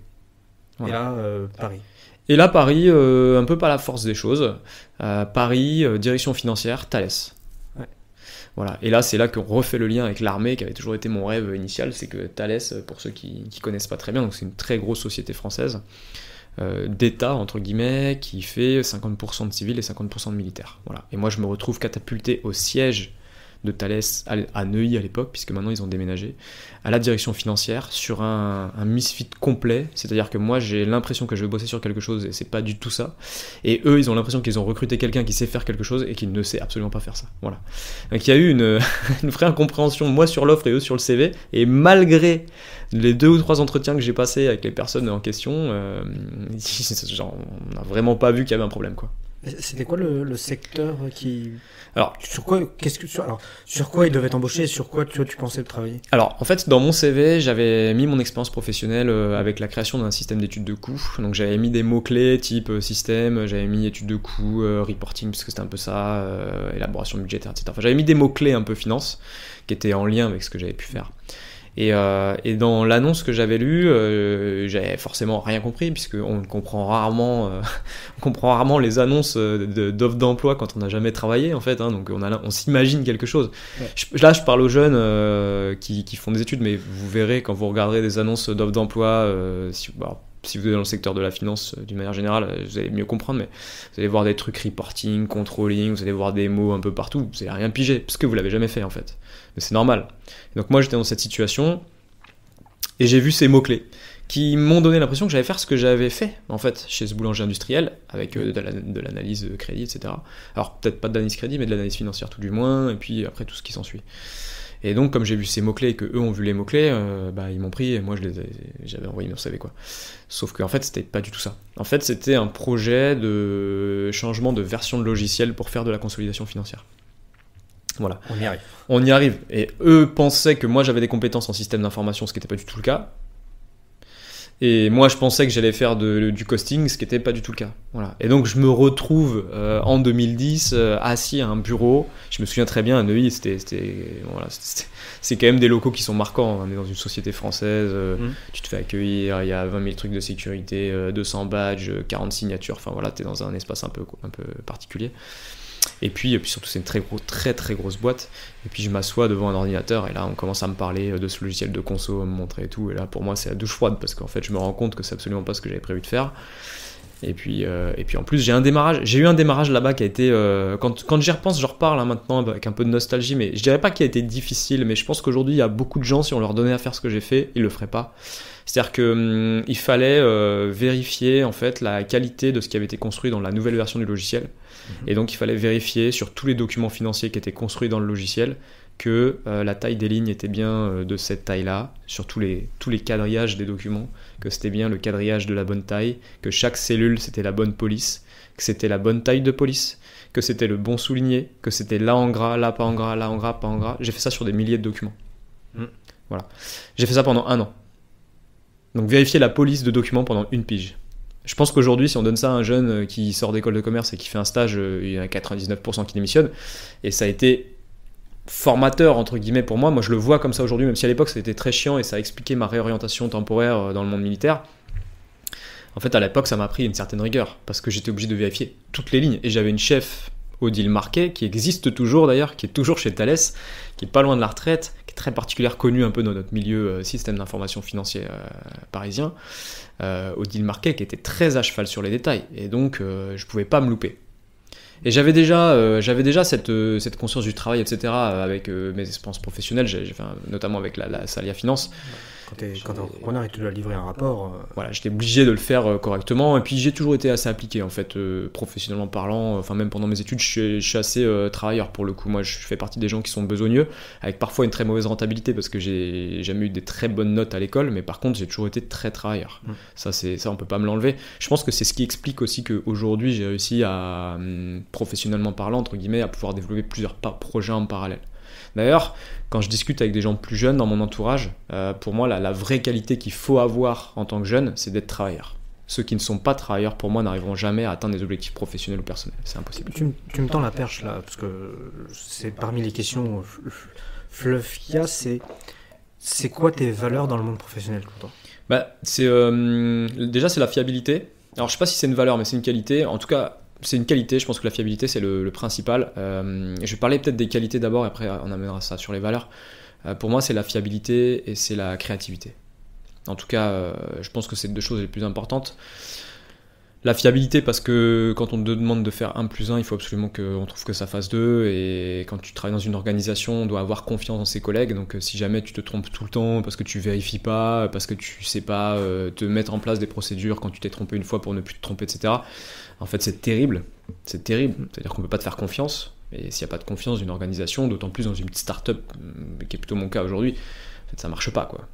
Speaker 2: Voilà.
Speaker 1: Et là, Paris.
Speaker 2: Et là, Paris, un peu par la force des choses. Paris, direction financière, Thales.
Speaker 1: Ouais.
Speaker 2: Voilà. Et là, c'est là qu'on refait le lien avec l'armée, qui avait toujours été mon rêve initial. C'est que Thales, pour ceux qui connaissent pas très bien, donc c'est une très grosse société française. D'État, entre guillemets, qui fait 50% de civils et 50% de militaires. Voilà. Et moi, je me retrouve catapulté au siège de Thales à Neuilly à l'époque, puisque maintenant ils ont déménagé, à la direction financière sur un misfit complet, c'est-à-dire que moi j'ai l'impression que je vais bosser sur quelque chose et c'est pas du tout ça, et eux ils ont l'impression qu'ils ont recruté quelqu'un qui sait faire quelque chose et qui ne sait absolument pas faire ça. Voilà. Donc il y a eu une vraie incompréhension, moi sur l'offre et eux sur le CV, et malgré les 2 ou 3 entretiens que j'ai passés avec les personnes en question, genre, on n'a vraiment pas vu qu'il y avait un problème, quoi.
Speaker 1: C'était quoi le secteur qui...
Speaker 2: Alors,
Speaker 1: sur quoi ils devaient t'embaucher et sur quoi tu pensais travailler?
Speaker 2: Alors, en fait, dans mon CV, j'avais mis mon expérience professionnelle avec la création d'un système d'études de coûts. Donc, j'avais mis des mots-clés type système, j'avais mis études de coûts, reporting, parce que c'était un peu ça, élaboration budgétaire, etc. Enfin, j'avais mis des mots-clés un peu finance, qui étaient en lien avec ce que j'avais pu faire. Et dans l'annonce que j'avais lue, j'avais forcément rien compris, puisqu'on comprend rarement les annonces d'offres d'emploi quand on n'a jamais travaillé, en fait, hein, donc on s'imagine quelque chose. Ouais. Là, je parle aux jeunes qui font des études, mais vous verrez quand vous regarderez des annonces d'offres d'emploi, si vous êtes dans le secteur de la finance d'une manière générale, vous allez mieux comprendre, mais vous allez voir des trucs reporting, controlling, vous allez voir des mots un peu partout, vous allez rien piger, parce que vous l'avez jamais fait en fait. Mais c'est normal. Et donc moi j'étais dans cette situation, et j'ai vu ces mots-clés, qui m'ont donné l'impression que j'allais faire ce que j'avais fait en fait chez ce boulanger industriel, avec de l'analyse de crédit, etc. Alors peut-être pas de l'analyse crédit, mais de l'analyse financière tout du moins, et puis après tout ce qui s'ensuit. Et donc, comme j'ai vu ces mots-clés et qu'eux ont vu les mots-clés, ils m'ont pris et moi j'avais envoyé mon CV, quoi. Sauf qu'en fait, c'était pas du tout ça. En fait, c'était un projet de changement de version de logiciel pour faire de la consolidation financière. Voilà. On y arrive. Et eux pensaient que moi j'avais des compétences en système d'information, ce qui n'était pas du tout le cas. Et moi, je pensais que j'allais faire du costing, ce qui n'était pas du tout le cas. Voilà. Et donc, je me retrouve en 2010 assis à un bureau. Je me souviens très bien, à Neuilly, c'est quand même des locaux qui sont marquants. On est dans une société française, tu te fais accueillir, il y a 20 000 trucs de sécurité, 200 badges, 40 signatures. Enfin voilà, tu es dans un espace un peu particulier. Et puis surtout, c'est une très très grosse boîte. Et puis je m'assois devant un ordinateur et là on commence à me parler de ce logiciel de conso, à me montrer et tout. Et là pour moi c'est la douche froide parce qu'en fait je me rends compte que c'est absolument pas ce que j'avais prévu de faire. Et puis en plus j'ai eu un démarrage là-bas qui a été quand j'y repense, je reparle maintenant avec un peu de nostalgie, mais je dirais pas qu'il a été difficile, mais je pense qu'aujourd'hui il y a beaucoup de gens, si on leur donnait à faire ce que j'ai fait, ils le feraient pas. C'est-à-dire que il fallait vérifier en fait la qualité de ce qui avait été construit dans la nouvelle version du logiciel. Et donc il fallait vérifier sur tous les documents financiers qui étaient construits dans le logiciel que la taille des lignes était bien de cette taille-là, sur tous les quadrillages des documents, que c'était bien le quadrillage de la bonne taille, que chaque cellule c'était la bonne police, que c'était la bonne taille de police, que c'était le bon souligné, que c'était là en gras, là pas en gras, là en gras, pas en gras. J'ai fait ça sur des milliers de documents. Voilà. J'ai fait ça pendant 1 an. Donc vérifier la police de documents pendant 1 pige. Je pense qu'aujourd'hui, si on donne ça à un jeune qui sort d'école de commerce et qui fait un stage, il y en a 99% qui démissionnent. Et ça a été formateur, entre guillemets, pour moi. Moi, je le vois comme ça aujourd'hui, même si à l'époque, c'était très chiant et ça a expliqué ma réorientation temporaire dans le monde militaire. En fait, à l'époque, ça m'a pris une certaine rigueur parce que j'étais obligé de vérifier toutes les lignes. Et j'avais une chef, Odile Marquet, qui existe toujours d'ailleurs, qui est toujours chez Thales, qui est pas loin de la retraite, qui est très particulière, connue un peu dans notre milieu système d'information financier parisien. Odile Marquet qui était très à cheval sur les détails et donc je pouvais pas me louper. Et j'avais déjà cette conscience du travail, etc. avec mes expériences professionnelles, notamment avec la Salia Finance.
Speaker 1: Quand t'es entrepreneur et tu dois livrer un rapport...
Speaker 2: Voilà, j'étais obligé de le faire correctement. Et puis j'ai toujours été assez appliqué, en fait, professionnellement parlant. Enfin, même pendant mes études, je suis assez travailleur pour le coup. Moi, je fais partie des gens qui sont besogneux, avec parfois une très mauvaise rentabilité parce que j'ai jamais eu des très bonnes notes à l'école, mais par contre, j'ai toujours été très travailleur. Ça, on peut pas me l'enlever. Je pense que c'est ce qui explique aussi qu'aujourd'hui, j'ai réussi à, professionnellement parlant, entre guillemets, à pouvoir développer plusieurs projets en parallèle. D'ailleurs, quand je discute avec des gens plus jeunes dans mon entourage, pour moi, la vraie qualité qu'il faut avoir en tant que jeune, c'est d'être travailleur. Ceux qui ne sont pas travailleurs, pour moi, n'arriveront jamais à atteindre des objectifs professionnels ou personnels. C'est impossible.
Speaker 1: Tu me tends la perche, là, parce que c'est parmi les questions fleuves qu'il y a, c'est quoi tes valeurs dans le monde professionnel pour toi ?
Speaker 2: Déjà, c'est la fiabilité. Alors, je ne sais pas si c'est une valeur, mais c'est une qualité. En tout cas, c'est une qualité, je pense que la fiabilité c'est le principal. Je vais parler peut-être des qualités d'abord et après on amènera ça sur les valeurs. Pour moi c'est la fiabilité et c'est la créativité. En tout cas je pense que c'est 2 choses les plus importantes. La fiabilité, parce que quand on te demande de faire 1 plus 1, il faut absolument qu'on trouve que ça fasse 2. Et quand tu travailles dans une organisation, on doit avoir confiance dans ses collègues. Donc si jamais tu te trompes tout le temps parce que tu vérifies pas, parce que tu sais pas te mettre en place des procédures quand tu t'es trompé une fois pour ne plus te tromper, etc. En fait, c'est terrible. C'est terrible. C'est-à-dire qu'on peut pas te faire confiance. Et s'il n'y a pas de confiance d'une organisation, d'autant plus dans une petite start-up, qui est plutôt mon cas aujourd'hui, en fait, ça marche pas, quoi.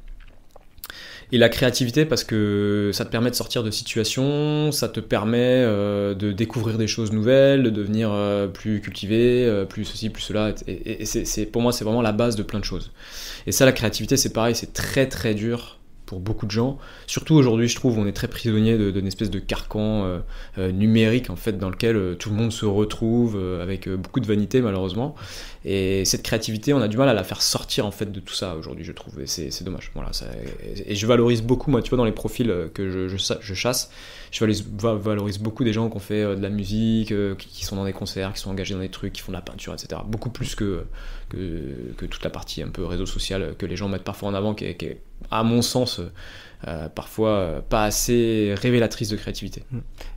Speaker 2: Et la créativité, parce que ça te permet de sortir de situations, ça te permet de découvrir des choses nouvelles, de devenir plus cultivé, plus ceci, plus cela. Et pour moi, c'est vraiment la base de plein de choses. Et ça, la créativité, c'est pareil, c'est très très dur pour beaucoup de gens. Surtout aujourd'hui, je trouve, on est très prisonnier d'une espèce de carcan numérique, en fait, dans lequel tout le monde se retrouve, avec beaucoup de vanité, malheureusement. Et cette créativité, on a du mal à la faire sortir, en fait, de tout ça aujourd'hui, je trouve. Et c'est dommage. Voilà, et je valorise beaucoup, moi, tu vois, dans les profils que je chasse, je valorise beaucoup des gens qui ont fait de la musique, qui sont dans des concerts, qui sont engagés dans des trucs, qui font de la peinture, etc. Beaucoup plus que toute la partie un peu réseau social que les gens mettent parfois en avant, qui est à mon sens, parfois pas assez révélatrice de créativité.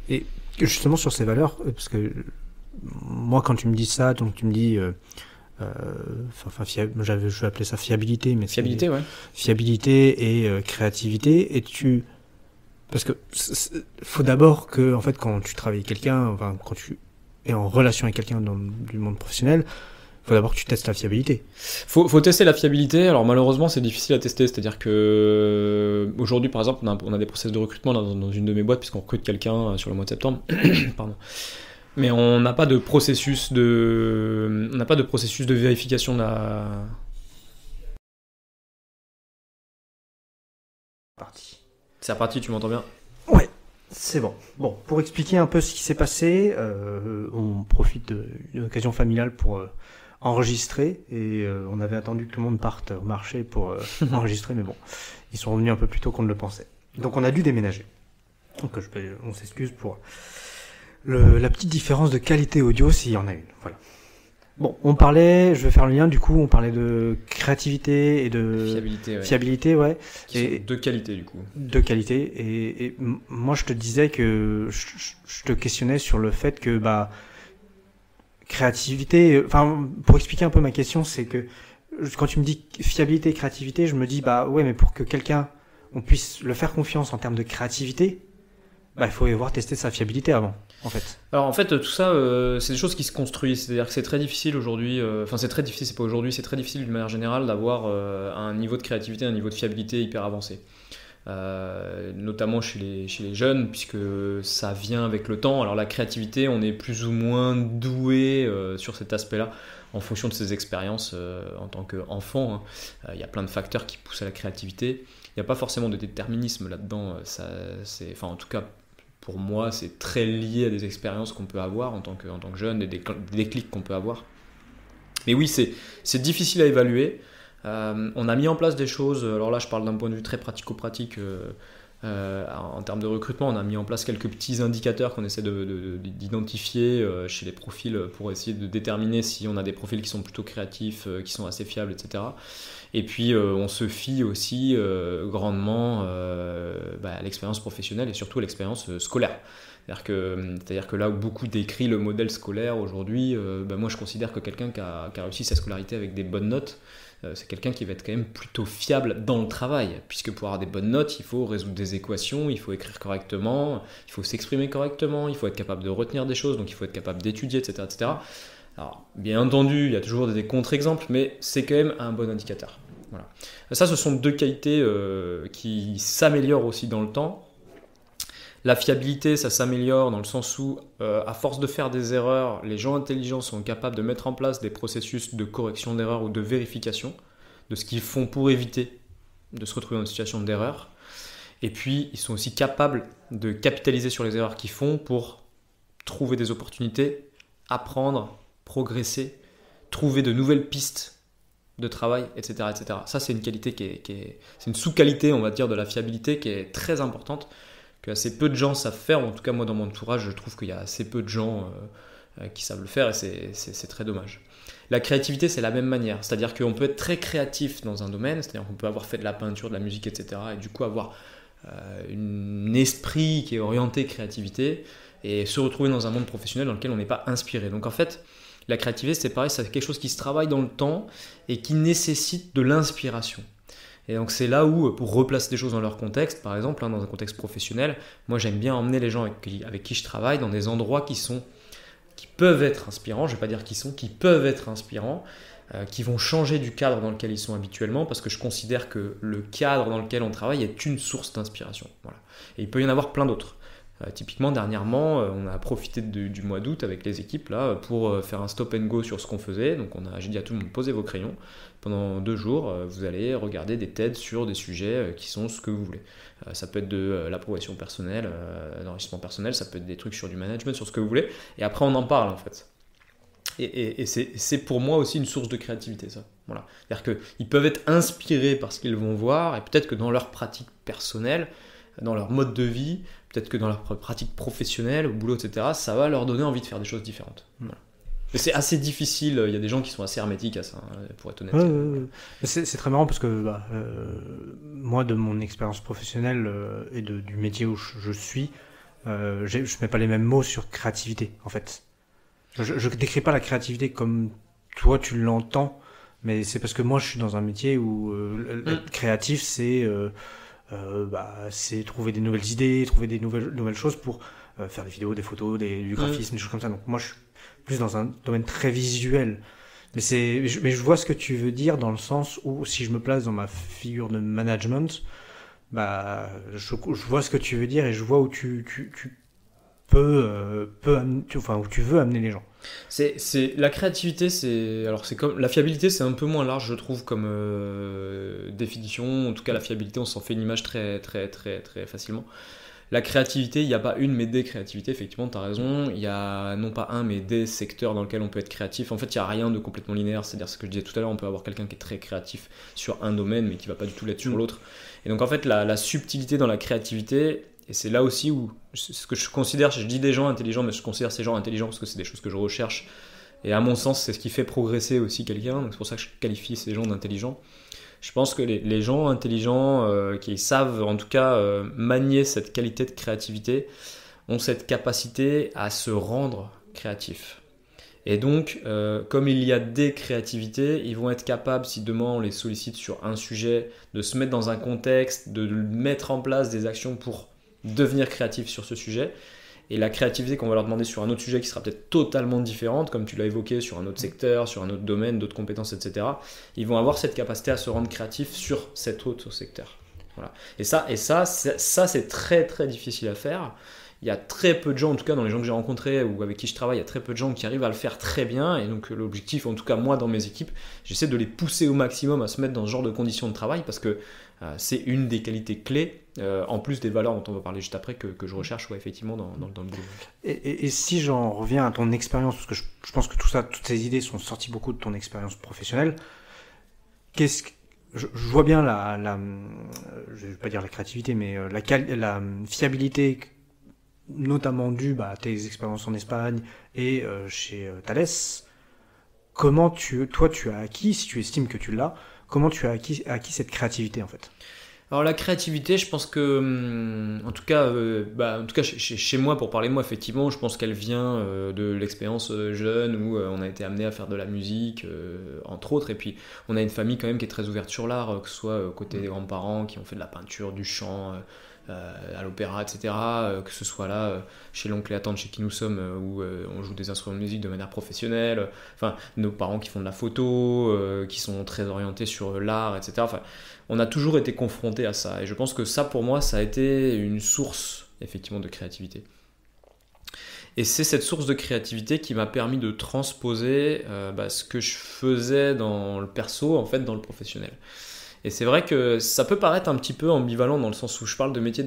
Speaker 1: Et justement sur ces valeurs, parce que moi quand tu me dis ça, donc tu me dis, je vais appeler ça fiabilité, mais
Speaker 2: fiabilité, ouais.
Speaker 1: Fiabilité et créativité, et parce que faut d'abord que, en fait, quand tu travailles avec quelqu'un, enfin quand tu es en relation avec quelqu'un du monde professionnel, faut d'abord que tu testes la fiabilité.
Speaker 2: Faut tester la fiabilité. Alors malheureusement, c'est difficile à tester. C'est-à-dire que aujourd'hui, par exemple, on a des process de recrutement dans une de mes boîtes, puisqu'on recrute quelqu'un sur le mois de septembre. Pardon. Mais on n'a pas de processus de vérification de la
Speaker 1: partie.
Speaker 2: C'est reparti, tu m'entends bien?
Speaker 1: Ouais. C'est bon. Bon, pour expliquer un peu ce qui s'est passé, on profite d'une occasion familiale pour enregistrer, et on avait attendu que tout le monde parte au marché pour enregistrer, mais bon, ils sont revenus un peu plus tôt qu'on ne le pensait. Donc on a dû déménager. Donc on s'excuse pour la petite différence de qualité audio, s'il y en a une. Voilà. Bon, je vais faire le lien, du coup, on parlait de créativité et de fiabilité, ouais.
Speaker 2: Et de qualité, du coup.
Speaker 1: De qualité, et moi je te disais que je te questionnais sur le fait que, créativité, enfin, pour expliquer un peu ma question, c'est que quand tu me dis fiabilité et créativité, je me dis, ouais, mais pour que quelqu'un, on puisse le faire confiance en termes de créativité, il faut y avoir testé sa fiabilité avant, en fait.
Speaker 2: Alors en fait, tout ça, c'est des choses qui se construisent. C'est-à-dire que c'est très difficile aujourd'hui, c'est très difficile, c'est pas aujourd'hui, c'est très difficile d'une manière générale d'avoir un niveau de créativité, un niveau de fiabilité hyper avancé. Notamment chez les jeunes, puisque ça vient avec le temps. Alors la créativité, on est plus ou moins doué sur cet aspect-là en fonction de ses expériences en tant qu'enfant. Il y a plein de facteurs qui poussent à la créativité. Il n'y a pas forcément de déterminisme là-dedans. En tout cas, pour moi, c'est très lié à des expériences qu'on peut avoir en tant que jeune, des déclics qu'on peut avoir. Mais oui, c'est difficile à évaluer. On a mis en place des choses, alors là je parle d'un point de vue très pratico-pratique en termes de recrutement. On a mis en place quelques petits indicateurs qu'on essaie d'identifier chez les profils pour essayer de déterminer si on a des profils qui sont plutôt créatifs, qui sont assez fiables, etc. Et puis on se fie aussi grandement à l'expérience professionnelle et surtout à l'expérience scolaire. C'est-à-dire que là où beaucoup décrit le modèle scolaire aujourd'hui, moi je considère que quelqu'un qui a réussi sa scolarité avec des bonnes notes, c'est quelqu'un qui va être quand même plutôt fiable dans le travail, puisque pour avoir des bonnes notes, il faut résoudre des équations, il faut écrire correctement, il faut s'exprimer correctement, il faut être capable de retenir des choses, donc il faut être capable d'étudier, etc., etc. Alors, bien entendu, il y a toujours des contre-exemples, mais c'est quand même un bon indicateur. Voilà. Ça, ce sont deux qualités qui s'améliorent aussi dans le temps. La fiabilité, ça s'améliore dans le sens où, à force de faire des erreurs, les gens intelligents sont capables de mettre en place des processus de correction d'erreurs ou de vérification de ce qu'ils font pour éviter de se retrouver dans une situation d'erreur. Et puis, ils sont aussi capables de capitaliser sur les erreurs qu'ils font pour trouver des opportunités, apprendre, progresser, trouver de nouvelles pistes de travail, etc., etc. Ça, c'est une qualité c'est une sous-qualité, on va dire, de la fiabilité qui est très importante, que assez peu de gens savent faire. En tout cas, moi, dans mon entourage, je trouve qu'il y a assez peu de gens qui savent le faire, et c'est très dommage. La créativité, c'est la même manière. C'est-à-dire qu'on peut être très créatif dans un domaine, c'est-à-dire qu'on peut avoir fait de la peinture, de la musique, etc., et du coup avoir un esprit qui est orienté créativité et se retrouver dans un monde professionnel dans lequel on n'est pas inspiré. Donc en fait, la créativité, c'est pareil, c'est quelque chose qui se travaille dans le temps et qui nécessite de l'inspiration. Et donc c'est là où, pour replacer des choses dans leur contexte, par exemple, dans un contexte professionnel, moi j'aime bien emmener les gens avec qui je travaille dans des endroits qui peuvent être inspirants, je ne vais pas dire qui peuvent être inspirants, qui vont changer du cadre dans lequel ils sont habituellement, parce que je considère que le cadre dans lequel on travaille est une source d'inspiration. Voilà. Et il peut y en avoir plein d'autres. Typiquement, dernièrement, on a profité du mois d'août avec les équipes là, pour faire un stop and go sur ce qu'on faisait. Donc j'ai dit à tout le monde, posez vos crayons. Pendant 2 jours, vous allez regarder des TED sur des sujets qui sont ce que vous voulez. Ça peut être de la progression personnelle, l'enrichissement personnel, ça peut être des trucs sur du management, sur ce que vous voulez. Et après, on en parle en fait. Et c'est pour moi aussi une source de créativité, ça. Voilà. C'est-à-dire qu'ils peuvent être inspirés par ce qu'ils vont voir, et peut-être que dans leur pratique personnelle, dans leur mode de vie, peut-être que dans leur pratique professionnelle, au boulot, etc., ça va leur donner envie de faire des choses différentes. Voilà. Mais c'est assez difficile, il y a des gens qui sont assez hermétiques à ça, pour être honnête.
Speaker 1: C'est très marrant parce que moi, de mon expérience professionnelle et du métier où je suis, je mets pas les mêmes mots sur créativité, en fait. Je décris pas la créativité comme toi tu l'entends, mais c'est parce que moi je suis dans un métier où être créatif c'est trouver des nouvelles idées, trouver des nouvelles choses pour faire des vidéos, des photos, du graphisme, des choses comme ça. Donc moi je suis plus dans un domaine très visuel. Mais je vois ce que tu veux dire dans le sens où si je me place dans ma figure de management, je vois ce que tu veux dire et je vois où tu où tu veux amener les gens.
Speaker 2: La créativité, c'est comme la fiabilité, c'est un peu moins large, je trouve, comme définition. En tout cas, la fiabilité, on s'en fait une image très, très, très, très facilement. La créativité, il n'y a pas une, mais des créativités. Effectivement, tu as raison. Il y a non pas un, mais des secteurs dans lesquels on peut être créatif. En fait, il n'y a rien de complètement linéaire. C'est-à-dire ce que je disais tout à l'heure, on peut avoir quelqu'un qui est très créatif sur un domaine, mais qui ne va pas du tout l'être sur l'autre. Et donc, en fait, la subtilité dans la créativité. Et c'est là aussi où, ce que je considère, je dis des gens intelligents, mais je considère ces gens intelligents parce que c'est des choses que je recherche. Et à mon sens, c'est ce qui fait progresser aussi quelqu'un. Donc c'est pour ça que je qualifie ces gens d'intelligents. Je pense que les gens intelligents qui savent en tout cas manier cette qualité de créativité ont cette capacité à se rendre créatifs. Et donc, comme il y a des créativités, ils vont être capables, si demain on les sollicite sur un sujet, de se mettre dans un contexte, de mettre en place des actions pour devenir créatif sur ce sujet. Et la créativité qu'on va leur demander sur un autre sujet qui sera peut-être totalement différente, comme tu l'as évoqué, sur un autre secteur, sur un autre domaine, d'autres compétences, etc. Ils vont avoir cette capacité à se rendre créatifs sur cet autre secteur. Voilà. Et ça, c'est très très difficile à faire. Il y a très peu de gens, en tout cas dans les gens que j'ai rencontrés ou avec qui je travaille, il y a très peu de gens qui arrivent à le faire très bien. Et donc l'objectif, en tout cas moi dans mes équipes, j'essaie de les pousser au maximum à se mettre dans ce genre de conditions de travail parce que c'est une des qualités clés, en plus des valeurs dont on va parler juste après, que je recherche effectivement dans le boulot.
Speaker 1: Et si j'en reviens à ton expérience, parce que je pense que toutes ces idées sont sorties beaucoup de ton expérience professionnelle, je vois bien je vais pas dire la créativité, mais la fiabilité, notamment due à tes expériences en Espagne et chez Thales. Comment toi tu as acquis, si tu estimes que tu l'as, comment tu as acquis cette créativité en fait?
Speaker 2: Alors la créativité, je pense que, en tout cas chez moi, pour parler de moi, effectivement, je pense qu'elle vient de l'expérience jeune où on a été amené à faire de la musique, entre autres, et puis on a une famille quand même qui est très ouverte sur l'art, que ce soit côté des grands-parents qui ont fait de la peinture, du chant, à l'opéra, etc., que ce soit là chez l'oncle et la tante chez qui nous sommes où on joue des instruments de musique de manière professionnelle, enfin nos parents qui font de la photo, qui sont très orientés sur l'art, etc. Enfin, on a toujours été confrontés à ça et je pense que ça pour moi ça a été une source effectivement de créativité. Et c'est cette source de créativité qui m'a permis de transposer ce que je faisais dans le perso en fait dans le professionnel. Et c'est vrai que ça peut paraître un petit peu ambivalent dans le sens où je parlais de la métier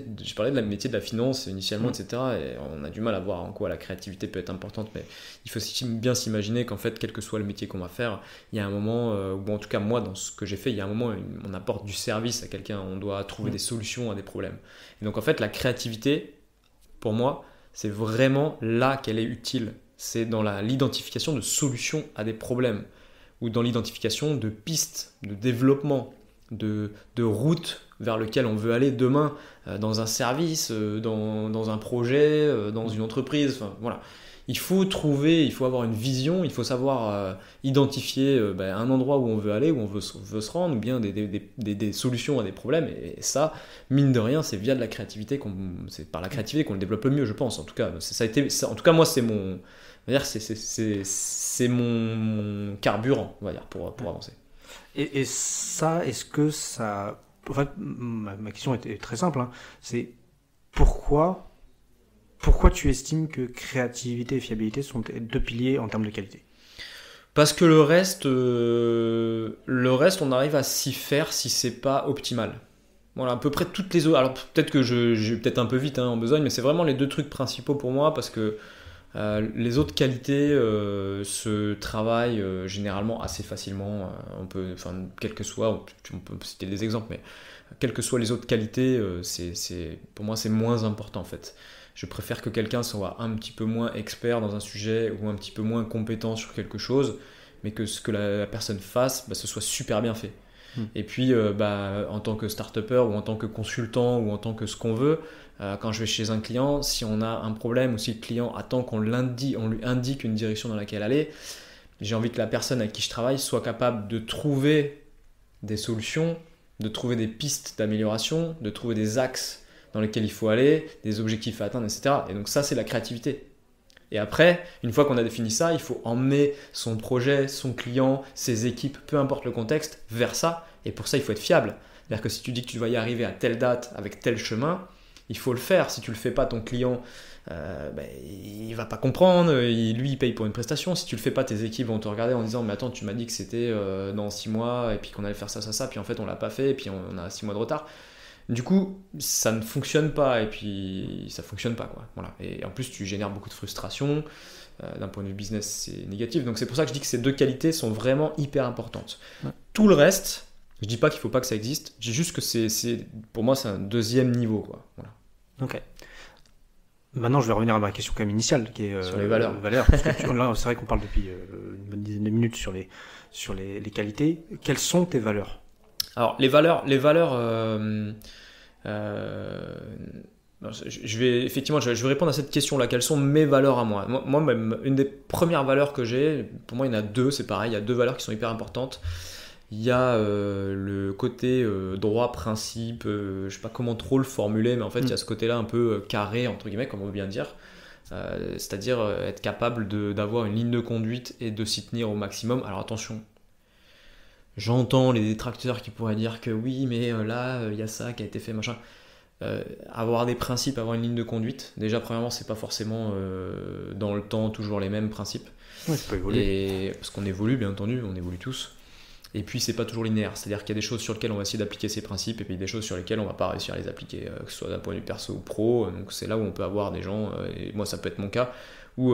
Speaker 2: de la finance initialement, etc. Et on a du mal à voir en quoi la créativité peut être importante, mais il faut bien s'imaginer qu'en fait, quel que soit le métier qu'on va faire, il y a un moment, ou en tout cas moi dans ce que j'ai fait, il y a un moment où on apporte du service à quelqu'un, on doit trouver des solutions à des problèmes. Et donc en fait, la créativité, pour moi, c'est vraiment là qu'elle est utile. C'est dans l'identification de solutions à des problèmes, ou dans l'identification de pistes de développement, de routes vers lequel on veut aller demain, dans un service, dans un projet, dans une entreprise, enfin voilà. Il faut avoir une vision, il faut savoir identifier un endroit où on veut aller, où on veut se rendre, ou bien des solutions à des problèmes. Et ça, mine de rien, c'est via de la créativité c'est par la créativité qu'on le développe le mieux, je pense. En tout cas, en tout cas, moi, c'est mon, on va dire, c'est mon carburant, on va dire, pour avancer.
Speaker 1: Et ça, est-ce que ça... En fait, ma question est très simple, hein. C'est pourquoi tu estimes que créativité et fiabilité sont deux piliers en termes de qualité?
Speaker 2: Parce que le reste, on arrive à s'y faire si c'est pas optimal. Voilà, à peu près toutes les autres. Alors peut-être que je vais peut-être un peu vite en besogne, mais c'est vraiment les deux trucs principaux pour moi parce que les autres qualités se travaillent généralement assez facilement. Quel que soit, on peut citer des exemples, mais quelles que soient les autres qualités, pour moi c'est moins important en fait. Je préfère que quelqu'un soit un petit peu moins expert dans un sujet ou un petit peu moins compétent sur quelque chose, mais que ce que la personne fasse, ce soit super bien fait. Et puis, en tant que start-upper ou en tant que consultant ou en tant que ce qu'on veut, quand je vais chez un client, si on a un problème ou si le client attend qu'on lui indique une direction dans laquelle aller, j'ai envie que la personne avec qui je travaille soit capable de trouver des solutions, de trouver des pistes d'amélioration, de trouver des axes dans lesquels il faut aller, des objectifs à atteindre, etc. Et donc ça, c'est la créativité. Et après, une fois qu'on a défini ça, il faut emmener son projet, son client, ses équipes, peu importe le contexte, vers ça. Et pour ça, il faut être fiable. C'est-à-dire que si tu dis que tu vas y arriver à telle date, avec tel chemin, il faut le faire. Si tu ne le fais pas, ton client, il ne va pas comprendre. Lui, il paye pour une prestation. Si tu ne le fais pas, tes équipes vont te regarder en disant « Mais attends, tu m'as dit que c'était dans 6 mois, et puis qu'on allait faire ça, ça, ça, puis en fait, on ne l'a pas fait, et puis on a 6 mois de retard. » Du coup, ça ne fonctionne pas et puis ça fonctionne pas quoi. Voilà. Et en plus, tu génères beaucoup de frustration. D'un point de vue business, c'est négatif. Donc c'est pour ça que je dis que ces deux qualités sont vraiment hyper importantes. Ouais. Tout le reste, je dis pas qu'il faut pas que ça existe. Je dis juste que pour moi, c'est un deuxième niveau quoi. Voilà.
Speaker 1: Ok. Maintenant, je vais revenir à ma question quand même initiale, qui est
Speaker 2: sur les valeurs.
Speaker 1: Parce que là, c'est vrai qu'on parle depuis une bonne dizaine de minutes sur les qualités. Quelles sont tes valeurs?
Speaker 2: Alors les valeurs, je vais répondre à cette question-là. Quelles sont mes valeurs à moi? Moi, même une des premières valeurs que j'ai, pour moi, il y en a deux. C'est pareil, il y a deux valeurs qui sont hyper importantes. Il y a le côté droit, principe. Je sais pas comment trop le formuler, mais en fait, il y a ce côté-là un peu carré entre guillemets, comme on veut bien dire. C'est-à-dire être capable d'avoir une ligne de conduite et de s'y tenir au maximum. Alors attention. J'entends les détracteurs qui pourraient dire que oui, mais là, il y a ça qui a été fait, machin. Avoir des principes, avoir une ligne de conduite. Déjà, premièrement, c'est pas forcément dans le temps toujours les mêmes principes.
Speaker 1: Ouais, ça peut évoluer.
Speaker 2: Parce qu'on évolue, bien entendu, on évolue tous. Et puis, c'est pas toujours linéaire. C'est-à-dire qu'il y a des choses sur lesquelles on va essayer d'appliquer ces principes et puis des choses sur lesquelles on va pas réussir à les appliquer, que ce soit d'un point de vue perso ou pro. Donc, c'est là où on peut avoir des gens, et moi, ça peut être mon cas, où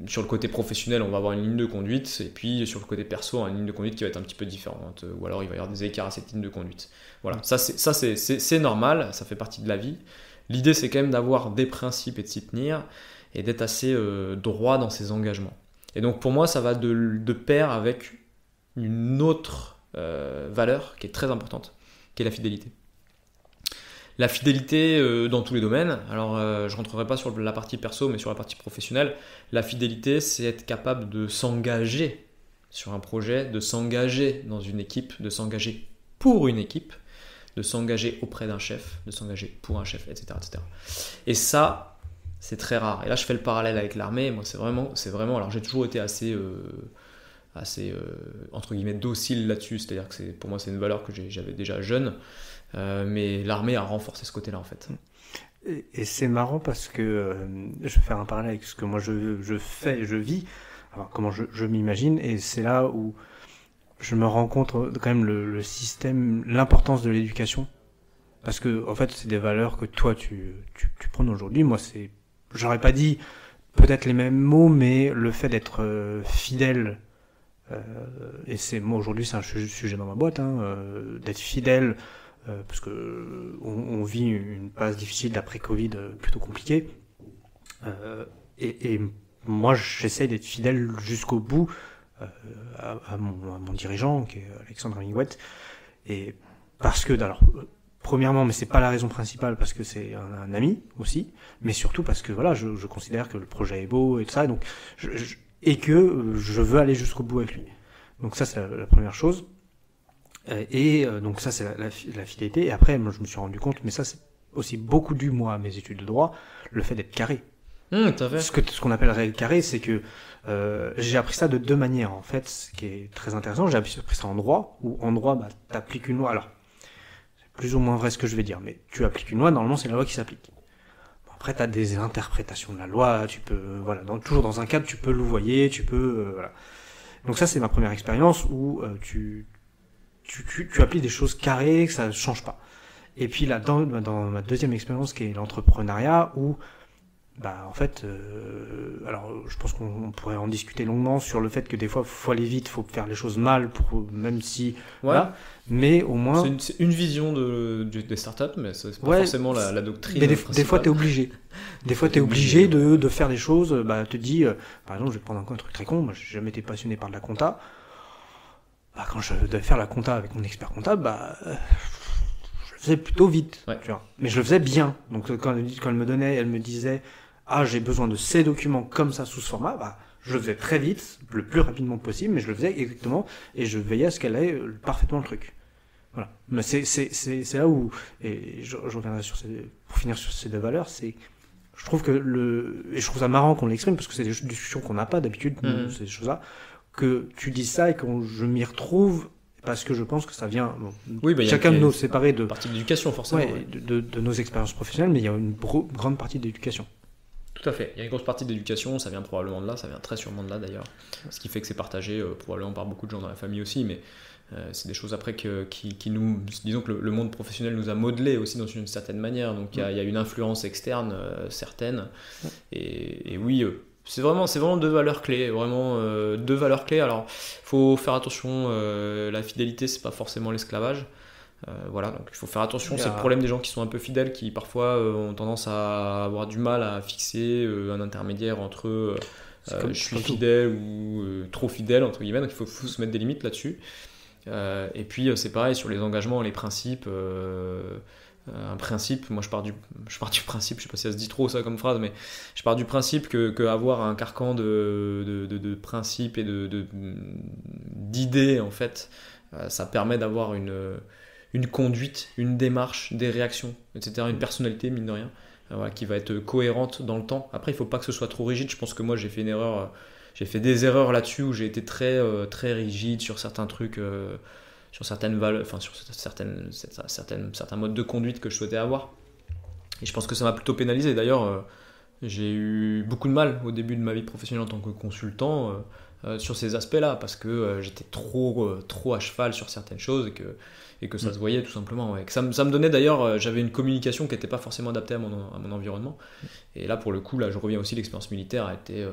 Speaker 2: sur le côté professionnel on va avoir une ligne de conduite et puis sur le côté perso une ligne de conduite qui va être un petit peu différente ou alors il va y avoir des écarts à cette ligne de conduite. Voilà, ça c'est normal, ça fait partie de la vie. L'idée c'est quand même d'avoir des principes et de s'y tenir et d'être assez droit dans ses engagements. Et donc pour moi ça va de pair avec une autre valeur qui est très importante, qui est la fidélité. La fidélité dans tous les domaines, alors je ne rentrerai pas sur la partie perso mais sur la partie professionnelle, la fidélité c'est être capable de s'engager sur un projet, de s'engager dans une équipe, de s'engager pour une équipe, de s'engager auprès d'un chef, de s'engager pour un chef, etc. etc. Et ça, c'est très rare. Et là je fais le parallèle avec l'armée, moi c'est vraiment, alors j'ai toujours été assez entre guillemets docile là-dessus, c'est-à-dire que pour moi c'est une valeur que j'avais déjà jeune. Mais l'armée a renforcé ce côté-là en fait.
Speaker 1: Et c'est marrant parce que je vais faire un parallèle avec ce que moi je vis, alors comment je m'imagine, et c'est là où je me rends compte quand même le système, l'importance de l'éducation, parce que en fait c'est des valeurs que toi tu prônes aujourd'hui. Moi j'aurais pas dit peut-être les mêmes mots, mais le fait d'être fidèle. Et moi aujourd'hui c'est un sujet dans ma boîte, d'être fidèle. Parce que on vit une phase difficile d'après-Covid plutôt compliquée. Et moi, j'essaie d'être fidèle jusqu'au bout à mon dirigeant, qui est Alexandre Hemingway. Et parce que, alors, premièrement, mais c'est pas la raison principale, parce que c'est un ami aussi, mais surtout parce que voilà, je considère que le projet est beau et tout ça, et que je veux aller jusqu'au bout avec lui. Donc ça, c'est la première chose. Donc ça, c'est la fidélité. Et après, moi, je me suis rendu compte, mais ça, c'est aussi beaucoup dû, moi, à mes études de droit, le fait d'être carré.
Speaker 2: T'as fait.
Speaker 1: Ce qu'on appelle règle carrée, c'est que j'ai appris ça de deux manières, en fait, ce qui est très intéressant. J'ai appris ça en droit, où en droit, bah, t'appliques une loi. Alors, c'est plus ou moins vrai ce que je vais dire, mais tu appliques une loi, normalement, c'est la loi qui s'applique. Bon, après, t'as des interprétations de la loi, tu peux, voilà, toujours dans un cadre, tu peux louvoyer, voilà. Donc ça, c'est ma première expérience où tu appliques des choses carrées, que ça ne change pas. Et puis là, dans ma deuxième expérience, qui est l'entrepreneuriat, où en fait, alors je pense qu'on pourrait en discuter longuement sur le fait que des fois, faut aller vite, faut faire les choses mal, même si, voilà, mais au moins...
Speaker 2: C'est une vision des startups, mais c'est pas forcément la doctrine.
Speaker 1: Mais des fois, t'es obligé. Des fois, t'es obligé de faire des choses, te dis, par exemple, je vais prendre un truc très con, moi, j'ai jamais été passionné par de la compta. Quand je devais faire la compta avec mon expert comptable, je le faisais plutôt vite, tu vois. Mais je le faisais bien. Donc quand elle me disait, j'ai besoin de ces documents comme ça sous ce format, je le faisais très vite, le plus rapidement possible, mais je le faisais exactement, et je veillais à ce qu'elle ait parfaitement le truc. Voilà. Mais c'est là où, et je reviendrai pour finir sur ces deux valeurs, je trouve et je trouve ça marrant qu'on l'exprime, parce que c'est des discussions qu'on n'a pas d'habitude, ces choses-là, que tu dis ça et que je m'y retrouve, parce que je pense que ça vient, chacun de nous séparés de
Speaker 2: partie de l'éducation forcément,
Speaker 1: de nos expériences professionnelles, mais il y a une grande partie d'éducation.
Speaker 2: Tout à fait, il y a une grosse partie d'éducation, ça vient probablement de là, ça vient très sûrement de là d'ailleurs, ce qui fait que c'est partagé probablement par beaucoup de gens dans la famille aussi, mais c'est des choses après qui nous, disons que le monde professionnel nous a modelé aussi dans une certaine manière, donc il y a une influence externe certaine, et oui, c'est vraiment deux valeurs clés, deux valeurs clés. Alors, faut faire attention, la fidélité, c'est pas forcément l'esclavage. Voilà, donc il faut faire attention, c'est le problème des gens qui sont un peu fidèles, qui parfois ont tendance à avoir du mal à fixer un intermédiaire entre je suis fidèle ou trop fidèle, entre guillemets, donc il faut se mettre des limites là-dessus. Et puis c'est pareil sur les engagements, les principes. Un principe, moi je pars du principe, je sais pas si ça se dit trop ça comme phrase, mais je pars du principe que avoir un carcan de principes et d'idées en fait, ça permet d'avoir une conduite, une démarche, des réactions, etc., une personnalité mine de rien, qui va être cohérente dans le temps. Après il faut pas que ce soit trop rigide, je pense que moi j'ai fait des erreurs là-dessus où j'ai été très, très rigide sur certains trucs, sur certaines valeurs, enfin sur certains modes de conduite que je souhaitais avoir. Et je pense que ça m'a plutôt pénalisé. D'ailleurs, j'ai eu beaucoup de mal au début de ma vie professionnelle en tant que consultant sur ces aspects-là, parce que j'étais trop à cheval sur certaines choses et que ça se voyait tout simplement. Ouais. Ça me donnait d'ailleurs, j'avais une communication qui n'était pas forcément adaptée à mon environnement. Et là, pour le coup, là, je reviens aussi, l'expérience militaire a été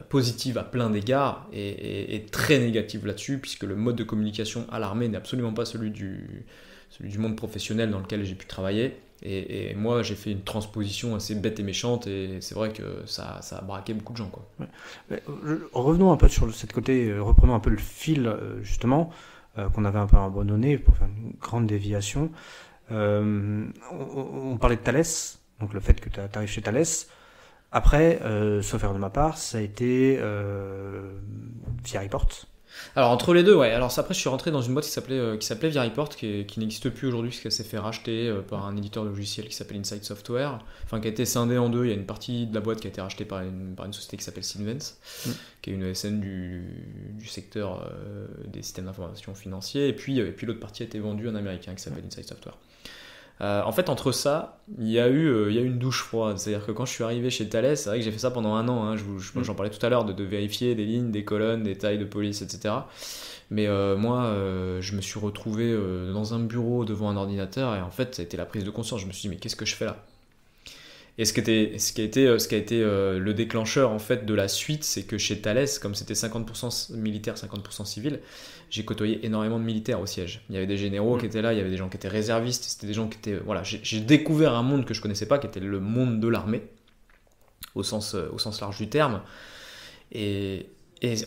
Speaker 2: positive à plein d'égards et très négative là-dessus, puisque le mode de communication à l'armée n'est absolument pas celui du monde professionnel dans lequel j'ai pu travailler, et moi j'ai fait une transposition assez bête et méchante, et c'est vrai que ça a braqué beaucoup de gens, quoi.
Speaker 1: Revenons un peu sur cette côté, reprenons un peu le fil justement qu'on avait un peu abandonné pour faire une grande déviation. On parlait de Thales, donc le fait que tu arrives chez Thales. Après, sauf erreur de ma part, ça a été via Report.
Speaker 2: Alors entre les deux, ouais. Alors après, je suis rentré dans une boîte qui s'appelait Via Report, qui n'existe plus aujourd'hui, parce qu'elle s'est fait racheter par un éditeur de logiciel qui s'appelle Insight Software, enfin qui a été scindé en deux. Il y a une partie de la boîte qui a été rachetée par une société qui s'appelle Synvents, qui est une ESN du secteur des systèmes d'information financiers, et puis l'autre partie a été vendue à un américain qui s'appelle Insight Software. En fait, entre ça, il y a eu une douche froide. C'est-à-dire que quand je suis arrivé chez Thales, c'est vrai que j'ai fait ça pendant un an. J'en parlais tout à l'heure, de vérifier des lignes, des colonnes, des tailles de police, etc. Mais moi, je me suis retrouvé dans un bureau devant un ordinateur, et en fait, ça a été la prise de conscience. Je me suis dit, mais qu'est-ce que je fais là ? Et ce qui a été le déclencheur en fait de la suite, c'est que chez Thales, comme c'était 50% militaire, 50% civil, j'ai côtoyé énormément de militaires au siège. Il y avait des généraux qui étaient là, il y avait des gens qui étaient réservistes, c'était des gens qui étaient... Voilà, j'ai découvert un monde que je connaissais pas, qui était le monde de l'armée, au sens large du terme. Et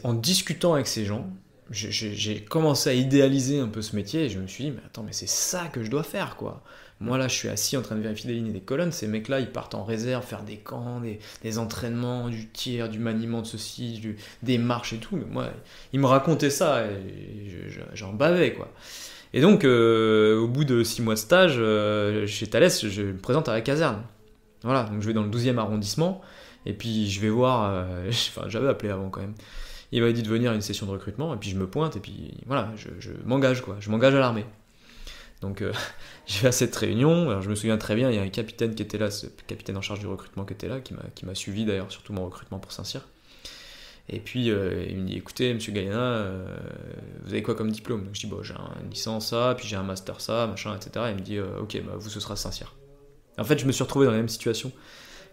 Speaker 2: en discutant avec ces gens, j'ai commencé à idéaliser un peu ce métier et je me suis dit, mais attends, mais c'est ça que je dois faire, quoi. Moi, là, je suis assis en train de vérifier des lignes et des colonnes. Ces mecs-là, ils partent en réserve, faire des camps, des entraînements, du tir, du maniement de ceci, des marches et tout. Mais moi, ils me racontaient ça et j'en bavais, quoi. Et donc, au bout de 6 mois de stage, chez Thales, je me présente à la caserne. Voilà, donc je vais dans le 12e arrondissement. Et puis, je vais voir... enfin, j'avais appelé avant, quand même. Il m'avait dit de venir à une session de recrutement. Et puis, je me pointe. Et puis, voilà, je m'engage, quoi. Je m'engage à l'armée. Donc je vais à cette réunion, alors je me souviens très bien, il y a un capitaine qui était là, ce capitaine en charge du recrutement qui était là, qui m'a suivi d'ailleurs, surtout mon recrutement pour Saint-Cyr. Et puis il me dit, écoutez monsieur Galiana, vous avez quoi comme diplôme? Donc je dis, bon j'ai une licence ça, puis j'ai un master ça, machin, etc. Et il me dit, ok, bah, vous ce sera Saint-Cyr. En fait je me suis retrouvé dans la même situation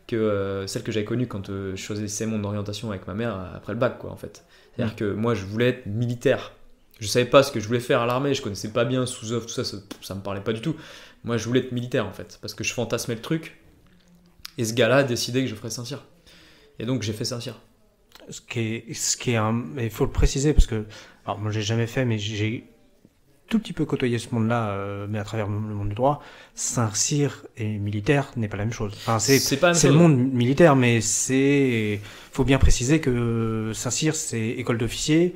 Speaker 2: que celle que j'avais connue quand je choisissais mon orientation avec ma mère après le bac, quoi, en fait. C'est-à-dire que moi je voulais être militaire. Je savais pas ce que je voulais faire à l'armée, je connaissais pas bien sous-off, tout ça, ça me parlait pas du tout. Moi, je voulais être militaire, en fait, parce que je fantasmais le truc. Et ce gars-là a décidé que je ferais Saint-Cyr. Et donc, j'ai fait Saint-Cyr.
Speaker 1: Il faut le préciser, parce que, alors, moi, j'ai jamais fait, mais j'ai tout petit peu côtoyé ce monde-là, mais à travers le monde du droit. Saint-Cyr et militaire n'est pas la même chose. Enfin, c'est le monde militaire, mais faut bien préciser que Saint-Cyr, c'est école d'officier.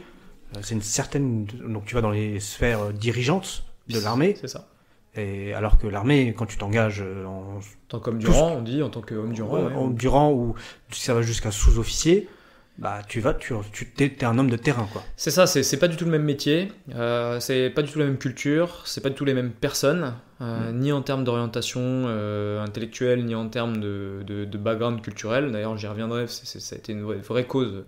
Speaker 1: C'est une certaine... Donc tu vas dans les sphères dirigeantes de l'armée.
Speaker 2: C'est ça.
Speaker 1: Et alors que l'armée, quand tu t'engages en
Speaker 2: tant qu'homme du rang, on dit, en tant qu'homme du rang.
Speaker 1: Homme du rang, ou ça va jusqu'à sous-officier, bah t'es un homme de terrain, quoi.
Speaker 2: C'est ça, c'est pas du tout le même métier, c'est pas du tout la même culture, c'est pas du tout les mêmes personnes, ni en termes d'orientation intellectuelle, ni en termes de background culturel. D'ailleurs, j'y reviendrai, ça a été une vraie cause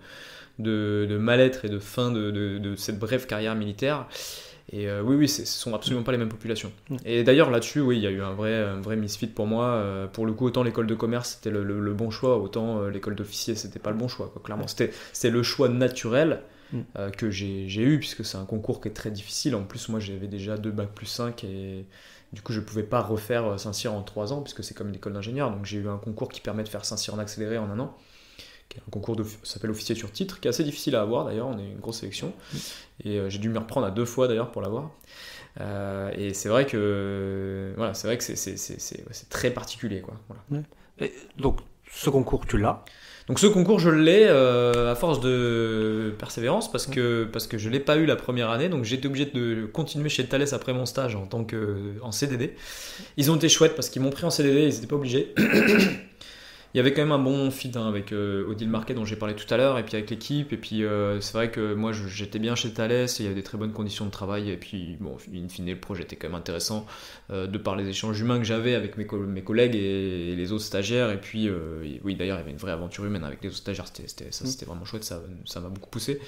Speaker 2: de mal-être et de fin de cette brève carrière militaire. Et oui, ce sont absolument pas les mêmes populations. Et d'ailleurs, là-dessus, oui, il y a eu un vrai misfit pour moi. Pour le coup, autant l'école de commerce, c'était le bon choix, autant l'école d'officier, c'était pas le bon choix, quoi, clairement. C'était le choix naturel que j'ai eu, puisque c'est un concours qui est très difficile. En plus, moi, j'avais déjà 2 bac plus 5, et du coup, je pouvais pas refaire Saint-Cyr en 3 ans, puisque c'est comme une école d'ingénieur. Donc, j'ai eu un concours qui permet de faire Saint-Cyr en accéléré en 1 an. Qui est un concours ça s'appelle officier sur titre, qui est assez difficile à avoir d'ailleurs, on est une grosse sélection. Et j'ai dû m'y reprendre à 2 fois d'ailleurs pour l'avoir. Et c'est vrai que voilà, c'est très particulier, quoi. Voilà.
Speaker 1: Et donc ce concours, tu l'as?
Speaker 2: Donc ce concours, je l'ai à force de persévérance, parce que je l'ai pas eu la première année, donc j'étais obligé de continuer chez Thales après mon stage en CDD. Ils ont été chouettes parce qu'ils m'ont pris en CDD, ils n'étaient pas obligés. Il y avait quand même un bon fit avec Odile Marquet dont j'ai parlé tout à l'heure, et puis avec l'équipe. Et puis c'est vrai que moi j'étais bien chez Thales, il y avait des très bonnes conditions de travail. Et puis bon, in fine, le projet était quand même intéressant de par les échanges humains que j'avais avec mes collègues et les autres stagiaires. Et puis oui, d'ailleurs, il y avait une vraie aventure humaine avec les autres stagiaires, c'était vraiment chouette, ça m'a beaucoup poussé.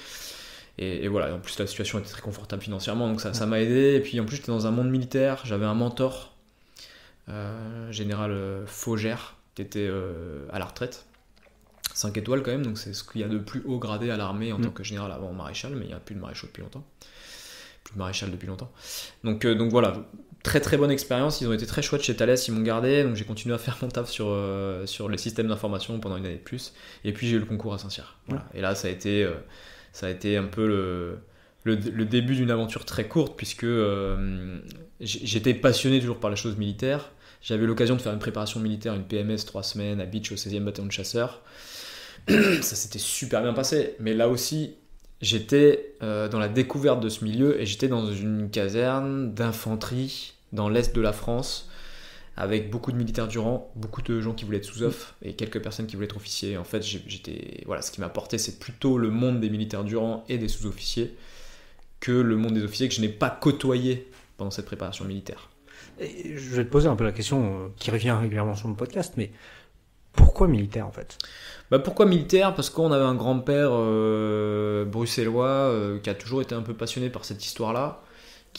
Speaker 2: Et voilà, en plus la situation était très confortable financièrement, donc ça m'a aidé. Et puis en plus, j'étais dans un monde militaire, j'avais un mentor, général Faugère, qui était à la retraite, 5 étoiles quand même, donc c'est ce qu'il y a de plus haut gradé à l'armée en tant que général avant maréchal, mais il n'y a plus de maréchal depuis longtemps. Plus de maréchal depuis longtemps. Donc voilà, très très bonne expérience, ils ont été très chouettes chez Thales, ils m'ont gardé, donc j'ai continué à faire mon taf sur les systèmes d'information pendant 1 année de plus, et puis j'ai eu le concours à Saint-Cyr. Voilà. Et là ça a été un peu le début d'une aventure très courte, puisque j'étais passionné toujours par la chose militaire. J'avais l'occasion de faire une préparation militaire, une PMS 3 semaines à Beach au 16e bataillon de chasseurs. Ça s'était super bien passé. Mais là aussi, j'étais dans la découverte de ce milieu, et j'étais dans une caserne d'infanterie dans l'est de la France, avec beaucoup de militaires du rang, beaucoup de gens qui voulaient être sous-off et quelques personnes qui voulaient être officiers. En fait, voilà, ce qui m'a apporté, c'est plutôt le monde des militaires du rang et des sous-officiers que le monde des officiers, que je n'ai pas côtoyé pendant cette préparation militaire.
Speaker 1: Et je vais te poser un peu la question qui revient régulièrement sur mon podcast, mais pourquoi militaire en fait ?
Speaker 2: Pourquoi militaire ? Parce qu'on avait un grand-père bruxellois qui a toujours été un peu passionné par cette histoire-là,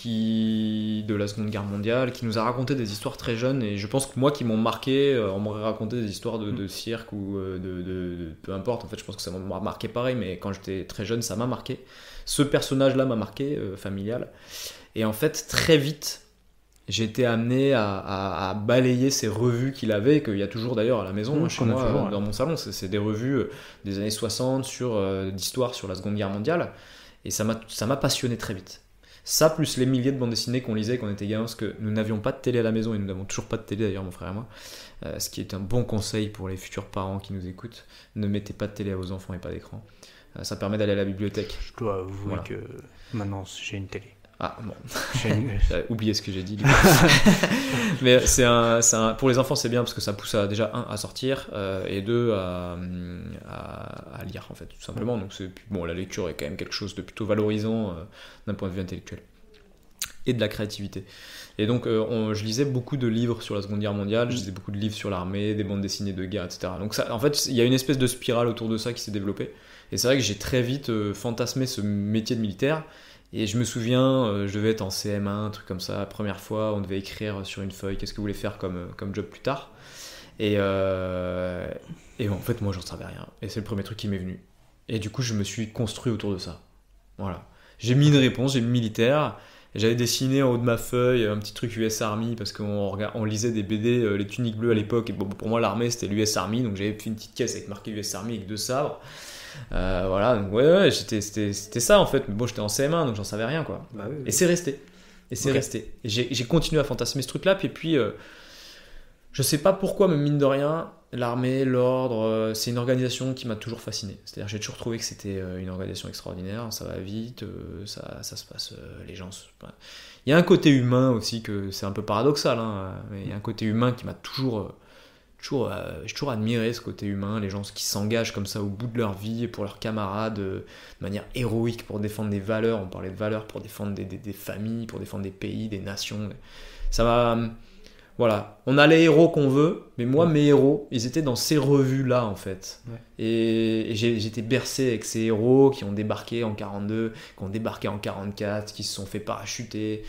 Speaker 2: de la Seconde Guerre mondiale, qui nous a raconté des histoires très jeunes, et je pense que moi qui m'ont marqué, on m'aurait raconté des histoires de cirque ou de peu importe, en fait je pense que ça m'a marqué pareil, mais quand j'étais très jeune ça m'a marqué. Ce personnage-là m'a marqué, familial, et en fait très vite j'ai été amené à balayer ces revues qu'il avait, qu'il y a toujours d'ailleurs à la maison, chez moi, dans mon salon. C'est des revues des années 60 d'histoire sur la Seconde Guerre mondiale. Et ça m'a passionné très vite. Ça, plus les milliers de bandes dessinées qu'on lisait quand on était gamin, parce que nous n'avions pas de télé à la maison, et nous n'avons toujours pas de télé d'ailleurs, mon frère et moi. Ce qui est un bon conseil pour les futurs parents qui nous écoutent. Ne mettez pas de télé à vos enfants et pas d'écran. Ça permet d'aller à la bibliothèque.
Speaker 1: Je dois avouer que maintenant j'ai une télé.
Speaker 2: Ah bon,
Speaker 1: J'avais
Speaker 2: oublié ce que j'ai dit. Mais pour les enfants c'est bien parce que ça pousse déjà à sortir et deux à lire en fait tout simplement. Donc la lecture est quand même quelque chose de plutôt valorisant d'un point de vue intellectuel et de la créativité. Et donc je lisais beaucoup de livres sur la Seconde Guerre mondiale, je lisais beaucoup de livres sur l'armée, des bandes dessinées de guerre, etc. Donc ça, en fait il y a une espèce de spirale autour de ça qui s'est développée. Et c'est vrai que j'ai très vite fantasmé ce métier de militaire. Et je me souviens, je devais être en CM1, un truc comme ça, première fois, on devait écrire sur une feuille qu'est-ce que vous voulez faire comme job plus tard. Et en fait, moi, j'en savais rien. Et c'est le premier truc qui m'est venu. Et du coup, je me suis construit autour de ça. Voilà. J'ai mis une réponse, j'ai mis militaire. J'avais dessiné en haut de ma feuille un petit truc US Army parce qu'on lisait des BD, les tuniques bleues à l'époque. Et bon, pour moi, l'armée, c'était l'US Army. Donc j'avais fait une petite caisse avec marqué US Army avec 2 sabres. Voilà, donc ouais, c'était ça en fait. Mais bon, j'étais en CM1 donc j'en savais rien quoi.
Speaker 1: Bah oui.
Speaker 2: Et c'est resté. Et j'ai continué à fantasmer ce truc là. Puis je sais pas pourquoi, mais mine de rien, l'armée, l'ordre, c'est une organisation qui m'a toujours fasciné. C'est-à-dire j'ai toujours trouvé que c'était une organisation extraordinaire. Ça va vite, ça se passe, les gens. Il y a un côté humain aussi que c'est un peu paradoxal, hein, mais il y a un côté humain qui m'a j'ai toujours admiré ce côté humain, les gens qui s'engagent comme ça au bout de leur vie pour leurs camarades de manière héroïque pour défendre des valeurs. On parlait de valeurs pour défendre des familles, pour défendre des pays, des nations. Ça va. Voilà, on a les héros qu'on veut, mais moi mes héros, ils étaient dans ces revues-là en fait. Ouais. Et j'étais bercé avec ces héros qui ont débarqué en 42, qui ont débarqué en 44, qui se sont fait parachuter,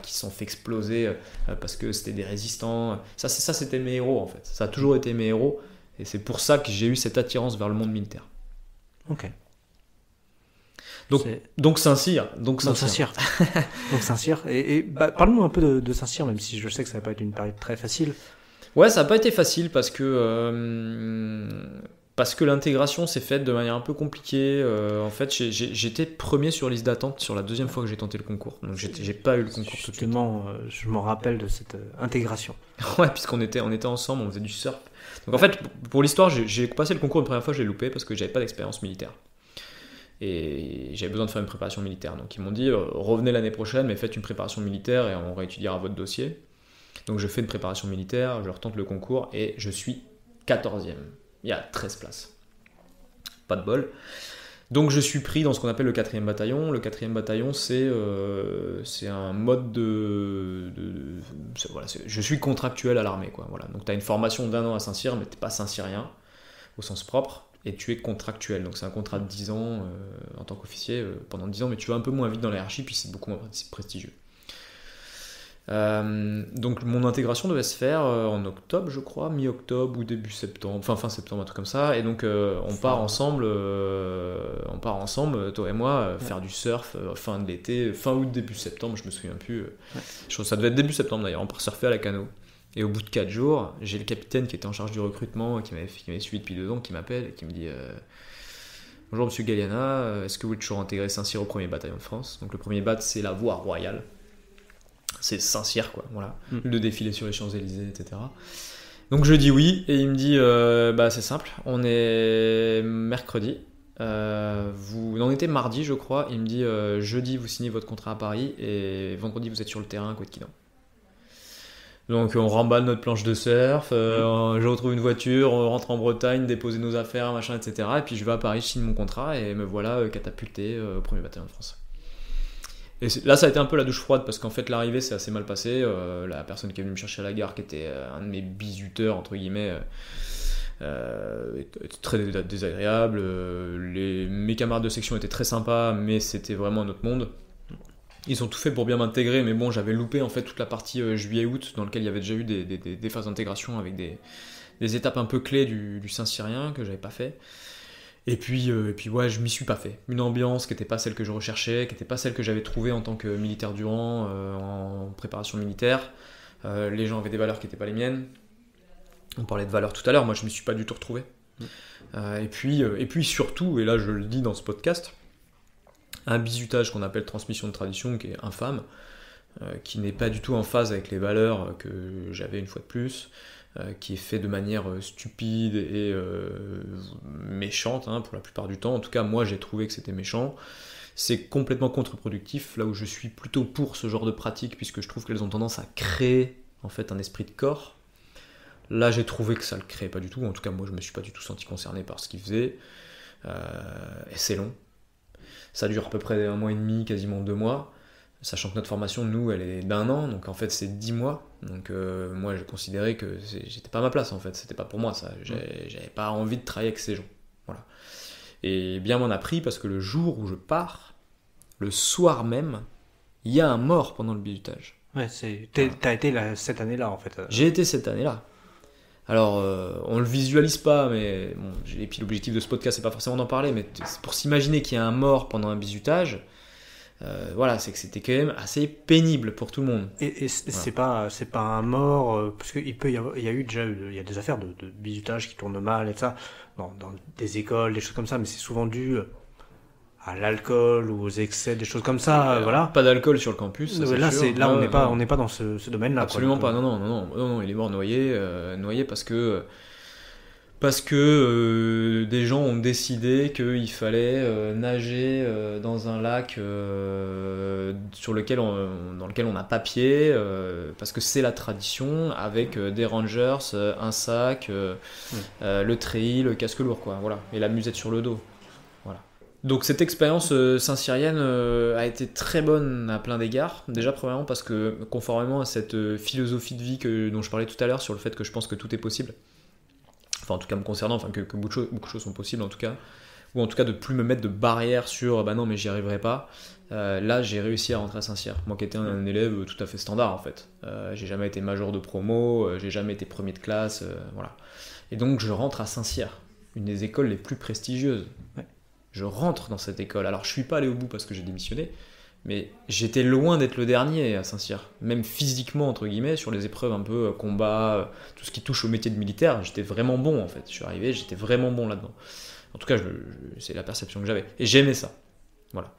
Speaker 2: qui se sont fait exploser parce que c'était des résistants. Ça c'était mes héros en fait. Ça a toujours été mes héros, et c'est pour ça que j'ai eu cette attirance vers le monde militaire.
Speaker 1: Ok.
Speaker 2: Donc Saint-Cyr.
Speaker 1: Et parle-nous un peu de Saint-Cyr, même si je sais que ça va pas être une période très facile.
Speaker 2: Ouais, ça n'a pas été facile parce que l'intégration s'est faite de manière un peu compliquée. En fait, j'étais premier sur liste d'attente sur la deuxième fois que j'ai tenté le concours. Donc j'ai pas eu le concours tout de suite.
Speaker 1: Je me rappelle de cette intégration.
Speaker 2: Ouais, puisqu'on était ensemble, on faisait du surf. Donc en fait, pour l'histoire, j'ai passé le concours une première fois, j'ai loupé parce que j'avais pas d'expérience militaire. Et j'avais besoin de faire une préparation militaire. Donc ils m'ont dit, revenez l'année prochaine, mais faites une préparation militaire et on réétudiera votre dossier. Donc je fais une préparation militaire, je retente le concours et je suis 14e. Il y a 13 places. Pas de bol. Donc je suis pris dans ce qu'on appelle le 4e bataillon. Le 4e bataillon, c'est un mode je suis contractuel à l'armée, quoi. Voilà. Donc tu as une formation d'1 an à Saint-Cyr, mais tu n'es pas Saint-Cyrien au sens propre. Et tu es contractuel, donc c'est un contrat de 10 ans en tant qu'officier pendant 10 ans, mais tu vas un peu moins vite dans la hiérarchie, puis c'est beaucoup moins prestigieux. Donc mon intégration devait se faire en octobre, je crois, mi-octobre ou début septembre, enfin fin septembre, un truc comme ça. Et donc on part ensemble, toi et moi, faire du surf fin de l'été, fin août, début septembre, je me souviens plus. Je crois que ça devait être début septembre d'ailleurs, on part surfer à la Cano. Et au bout de 4 jours, j'ai le capitaine qui était en charge du recrutement, qui m'avait suivi depuis 2 ans, qui m'appelle et qui me dit bonjour monsieur Galiana, est-ce que vous voulez toujours intégrer Saint-Cyr au 1er bataillon de France? Donc le 1er bat, c'est la voie royale. C'est Saint-Cyr, quoi, voilà. Le défilé sur les Champs-Élysées, etc. Donc je dis oui, et il me dit c'est simple, on est mercredi, vous en étiez mardi, je crois. Il me dit jeudi, vous signez votre contrat à Paris, et vendredi, vous êtes sur le terrain à Couët-Quinan. Donc on remballe notre planche de surf, je retrouve une voiture, on rentre en Bretagne, déposer nos affaires, machin, etc. Et puis je vais à Paris, je signe mon contrat et me voilà catapulté au 1er bataillon de France. Et là ça a été un peu la douche froide parce qu'en fait l'arrivée s'est assez mal passée. La personne qui est venue me chercher à la gare, qui était un de mes bisuteurs entre guillemets, était très désagréable. Mes camarades de section étaient très sympas, mais c'était vraiment un autre monde. Ils ont tout fait pour bien m'intégrer, mais bon, j'avais loupé en fait toute la partie juillet-août dans laquelle il y avait déjà eu des phases d'intégration avec des étapes un peu clés du Saint-Cyrien que j'avais pas fait. Et puis ouais, je m'y suis pas fait. Une ambiance qui n'était pas celle que je recherchais, qui n'était pas celle que j'avais trouvée en tant que militaire du rang, en préparation militaire. Les gens avaient des valeurs qui n'étaient pas les miennes. On parlait de valeurs tout à l'heure, moi je m'y suis pas du tout retrouvé. Et puis surtout, et là je le dis dans ce podcast, un bizutage qu'on appelle transmission de tradition, qui est infâme, qui n'est pas du tout en phase avec les valeurs que j'avais une fois de plus, qui est fait de manière stupide et méchante, hein, pour la plupart du temps. En tout cas, moi, j'ai trouvé que c'était méchant. C'est complètement contre-productif, là où je suis plutôt pour ce genre de pratique, puisque je trouve qu'elles ont tendance à créer en fait un esprit de corps. Là, j'ai trouvé que ça le créait pas du tout. En tout cas, moi, je me suis pas du tout senti concerné par ce qu'ils faisaient. Et c'est long. Ça dure à peu près 1 mois et demi, quasiment 2 mois. Sachant que notre formation, nous, elle est d'1 an, donc en fait, c'est 10 mois. Donc moi, j'ai considéré que j'étais pas à ma place, en fait. C'était pas pour moi, ça. J'avais pas envie de travailler avec ces gens. Voilà. Et bien m'en a pris parce que le jour où je pars, le soir même, il y a un mort pendant le bizutage.
Speaker 1: Ouais, t'as été cette année-là, en fait.
Speaker 2: J'ai été cette année-là. Alors, on le visualise pas, mais bon, et puis l'objectif de ce podcast, c'est pas forcément d'en parler, mais c'est pour s'imaginer qu'il y a un mort pendant un bizutage, voilà, c'est que c'était quand même assez pénible pour tout le monde.
Speaker 1: Et c'est pas un mort, parce qu'il peut y avoir, il y a des affaires de bizutage qui tournent mal et ça, dans des écoles, des choses comme ça, mais c'est souvent dû à l'alcool ou aux excès, des choses comme ça, voilà.
Speaker 2: Pas d'alcool sur le campus, ça,
Speaker 1: là,
Speaker 2: sûr.
Speaker 1: On n'est pas dans ce domaine-là.
Speaker 2: Absolument pas, non, il est mort noyé parce que des gens ont décidé qu'il fallait nager dans un lac dans lequel on n'a pas pied, parce que c'est la tradition, avec des rangers, un sac, le treillis, le casque lourd, quoi, voilà, et la musette sur le dos. Voilà. Donc cette expérience saint-cyrienne a été très bonne à plein d'égards. Déjà premièrement parce que conformément à cette philosophie de vie dont je parlais tout à l'heure sur le fait que je pense que tout est possible, enfin en tout cas me concernant, enfin que beaucoup de choses sont possibles en tout cas, ou en tout cas de plus me mettre de barrières sur bah non mais j'y arriverai pas. Là j'ai réussi à rentrer à Saint-Cyr. Moi qui étais un élève tout à fait standard en fait. J'ai jamais été major de promo, j'ai jamais été premier de classe, voilà. Et donc je rentre à Saint-Cyr, une des écoles les plus prestigieuses. Ouais. Je rentre dans cette école. Alors je suis pas allé au bout parce que j'ai démissionné, mais j'étais loin d'être le dernier à Saint-Cyr. Même physiquement, entre guillemets, sur les épreuves un peu combat, tout ce qui touche au métier de militaire, j'étais vraiment bon en fait. Je suis arrivé, j'étais vraiment bon là-dedans. En tout cas, c'est la perception que j'avais. Et j'aimais ça. Voilà.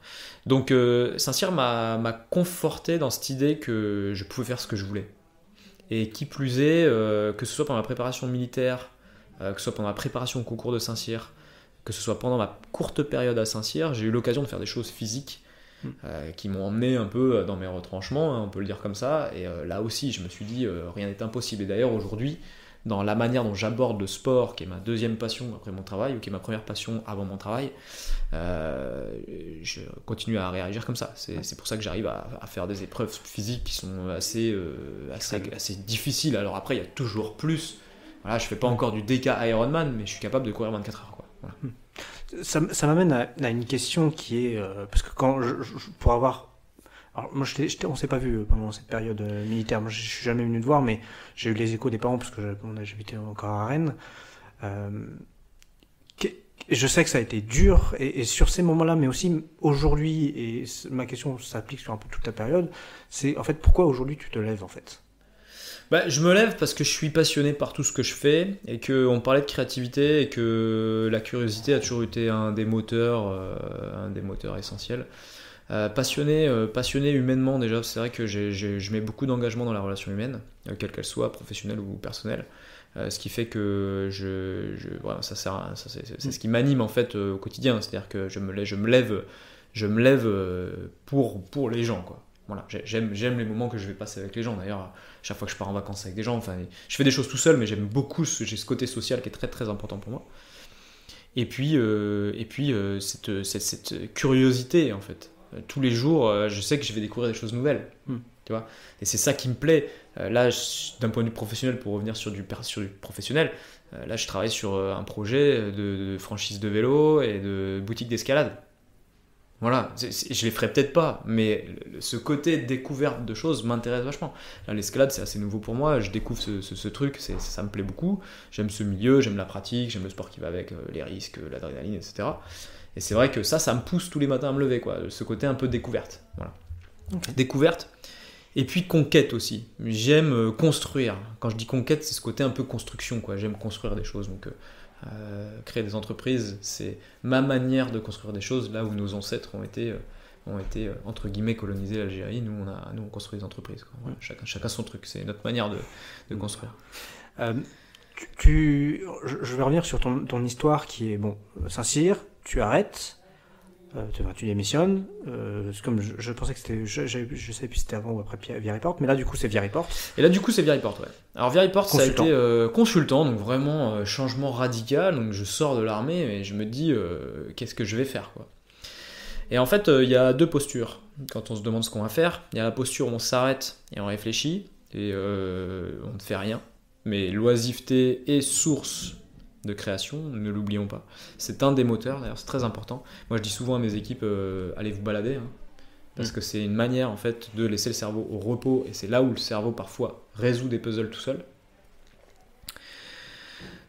Speaker 2: Donc Saint-Cyr m'a conforté dans cette idée que je pouvais faire ce que je voulais. Et qui plus est, que ce soit pendant ma préparation militaire, que ce soit pendant ma préparation au concours de Saint-Cyr, que ce soit pendant ma courte période à Saint-Cyr, j'ai eu l'occasion de faire des choses physiques qui m'ont emmené un peu dans mes retranchements, hein, on peut le dire comme ça, et là aussi je me suis dit rien n'est impossible. Et d'ailleurs aujourd'hui, dans la manière dont j'aborde le sport, qui est ma deuxième passion après mon travail, ou qui est ma première passion avant mon travail, je continue à réagir comme ça. C'est pour ça que j'arrive à faire des épreuves physiques qui sont assez difficiles. Alors après il y a toujours plus, voilà, je fais pas encore du DK Ironman, mais je suis capable de courir 24 heures. Voilà.
Speaker 1: Ça m'amène à une question qui est parce que quand pour avoir, alors moi on s'est pas vu pendant cette période militaire, moi je suis jamais venu te voir, mais j'ai eu les échos des parents parce que j'habitais encore à Rennes. Je sais que ça a été dur et sur ces moments-là, mais aussi aujourd'hui, et ma question s'applique sur un peu toute ta période, c'est en fait pourquoi aujourd'hui tu te lèves en fait?
Speaker 2: Bah, je me lève parce que je suis passionné par tout ce que je fais et qu'on parlait de créativité et que la curiosité a toujours été un des moteurs essentiels. Passionné humainement déjà, c'est vrai que je mets beaucoup d'engagement dans la relation humaine, quelle qu'elle soit, professionnelle ou personnelle. Ce qui fait que voilà, c'est ce qui m'anime en fait au quotidien, c'est-à-dire que je me lève pour les gens, quoi. Voilà, j'aime les moments que je vais passer avec les gens. D'ailleurs, chaque fois que je pars en vacances avec des gens, enfin, je fais des choses tout seul, mais j'aime beaucoup, j'ai ce côté social qui est très très important pour moi. Et puis cette curiosité en fait. Tous les jours, je sais que je vais découvrir des choses nouvelles. Tu vois, et c'est ça qui me plaît. Là, d'un point de vue professionnel, pour revenir sur du professionnel, là je travaille sur un projet de franchise de vélo et de boutique d'escalade. Voilà, je les ferai peut-être pas, mais ce côté découverte de choses m'intéresse vachement. Là, l'escalade, c'est assez nouveau pour moi, je découvre ce truc, ça me plaît beaucoup. J'aime ce milieu, j'aime la pratique, j'aime le sport qui va avec, les risques, l'adrénaline, etc. Et c'est vrai que ça me pousse tous les matins à me lever, quoi. Ce côté un peu découverte. Voilà. Okay. Découverte. Et puis conquête aussi. J'aime construire. Quand je dis conquête, c'est ce côté un peu construction, quoi. J'aime construire des choses. Donc, créer des entreprises, c'est ma manière de construire des choses là où nos ancêtres ont été ont été entre guillemets colonisé l'Algérie. Nous on construit des entreprises, quoi. Voilà, chacun son truc, c'est notre manière de construire.
Speaker 1: Je vais revenir sur ton histoire qui est Saint-Cyr, tu arrêtes, tu démissionnes. Comme je pensais que c'était, je savais plus si c'était avant ou après Viry-Porte, mais là du coup c'est Viry-Porte.
Speaker 2: Et là du coup c'est Viry-Porte, ouais. Alors Viry-Porte ça a été consultant, donc vraiment changement radical. Donc je sors de l'armée et je me dis qu'est-ce que je vais faire, quoi. Et en fait il y a deux postures quand on se demande ce qu'on va faire. Il y a la posture où on s'arrête et on réfléchit et on ne fait rien. Mais l'oisiveté est source de création, ne l'oublions pas. C'est un des moteurs, d'ailleurs, c'est très important. Moi, je dis souvent à mes équipes, allez vous balader, hein, parce que c'est une manière, en fait, de laisser le cerveau au repos, et c'est là où le cerveau, parfois, résout des puzzles tout seul.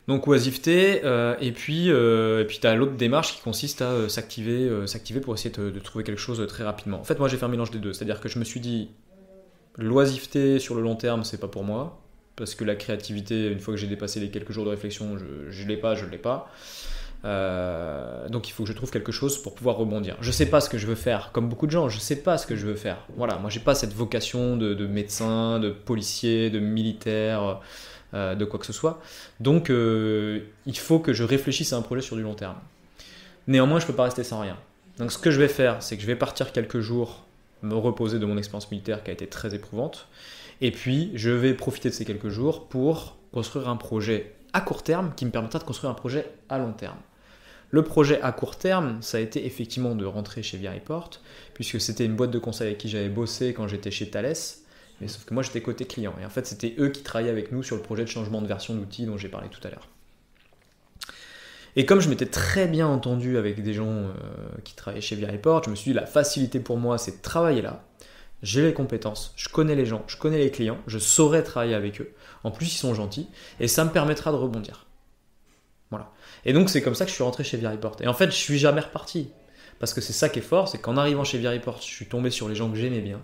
Speaker 2: Donc, oisiveté, et puis tu as l'autre démarche qui consiste à s'activer pour essayer de trouver quelque chose très rapidement. En fait, moi, j'ai fait un mélange des deux, c'est-à-dire que je me suis dit, l'oisiveté sur le long terme, c'est pas pour moi. Parce que la créativité, une fois que j'ai dépassé les quelques jours de réflexion, je l'ai pas. Donc il faut que je trouve quelque chose pour pouvoir rebondir. Je sais pas ce que je veux faire, comme beaucoup de gens, je sais pas ce que je veux faire. Voilà, moi j'ai pas cette vocation de médecin, de policier, de militaire, de quoi que ce soit. Donc il faut que je réfléchisse à un projet sur du long terme. Néanmoins, je peux pas rester sans rien. Donc ce que je vais faire, c'est que je vais partir quelques jours, me reposer de mon expérience militaire qui a été très éprouvante. Et puis, je vais profiter de ces quelques jours pour construire un projet à court terme qui me permettra de construire un projet à long terme. Le projet à court terme, ça a été effectivement de rentrer chez Viry-Porte, puisque c'était une boîte de conseil avec qui j'avais bossé quand j'étais chez Thales, mais sauf que moi j'étais côté client. Et en fait, c'était eux qui travaillaient avec nous sur le projet de changement de version d'outils dont j'ai parlé tout à l'heure. Et comme je m'étais très bien entendu avec des gens qui travaillaient chez Viry-Porte, je me suis dit la facilité pour moi, c'est de travailler là. J'ai les compétences, je connais les gens, je connais les clients, je saurais travailler avec eux. En plus, ils sont gentils et ça me permettra de rebondir. Voilà. Et donc, c'est comme ça que je suis rentré chez Viry-Porte. Et en fait, je suis jamais reparti. Parce que c'est ça qui est fort, c'est qu'en arrivant chez Viry-Porte, je suis tombé sur les gens que j'aimais bien.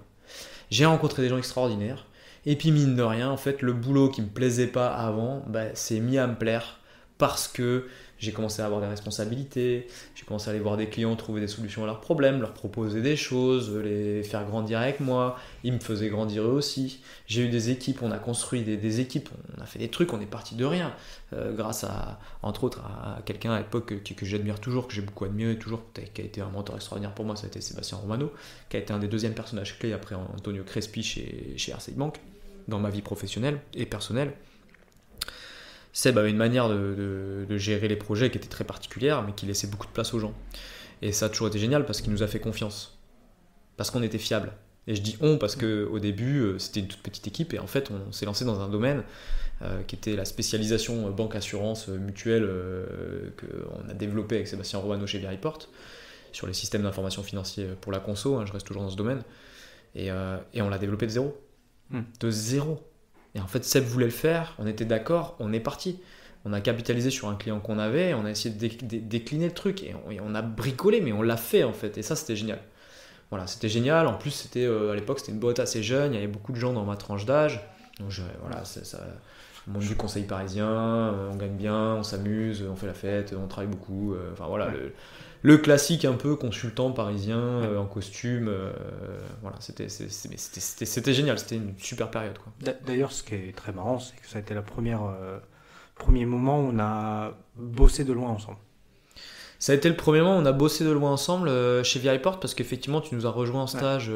Speaker 2: J'ai rencontré des gens extraordinaires. Et puis, mine de rien, en fait, le boulot qui me plaisait pas avant, s'est mis à me plaire parce que j'ai commencé à avoir des responsabilités, j'ai commencé à aller voir des clients, trouver des solutions à leurs problèmes, leur proposer des choses, les faire grandir avec moi. Ils me faisaient grandir eux aussi. J'ai eu des équipes, on a construit des équipes, on a fait des trucs, on est parti de rien. Grâce à, entre autres, à quelqu'un à l'époque que j'admire toujours, que j'ai beaucoup admiré toujours, qui a été un mentor extraordinaire pour moi, ça a été Sébastien Romano, qui a été un des deuxièmes personnages clés après Antonio Crespi chez RCI Bank, dans ma vie professionnelle et personnelle. Seb avait une manière de gérer les projets qui était très particulière, mais qui laissait beaucoup de place aux gens. Et ça a toujours été génial parce qu'il nous a fait confiance. Parce qu'on était fiable. Et je dis on parce qu'au début, c'était une toute petite équipe et en fait, on s'est lancé dans un domaine qui était la spécialisation banque-assurance mutuelle qu'on a développé avec Sébastien Romano chez Viry-Porte sur les systèmes d'information financiers pour la conso. Je reste toujours dans ce domaine. Et on l'a développé de zéro. De zéro. Et en fait, Seb voulait le faire, on était d'accord, on est parti. On a capitalisé sur un client qu'on avait, on a essayé de décliner le truc, et on a bricolé, mais on l'a fait en fait, et ça c'était génial. Voilà, c'était génial, en plus c'était, à l'époque c'était une boîte assez jeune, il y avait beaucoup de gens dans ma tranche d'âge, donc voilà, ça, le monde du conseil parisien, on gagne bien, on s'amuse, on fait la fête, on travaille beaucoup, enfin voilà, le classique un peu consultant parisien en costume, voilà, c'était génial, c'était une super période, quoi.
Speaker 1: D'ailleurs, ce qui est très marrant, c'est que ça a été le premier moment où on a bossé de loin ensemble.
Speaker 2: Ça a été le premier moment où on a bossé de loin ensemble chez Viry-Porte, parce qu'effectivement tu nous as rejoint en stage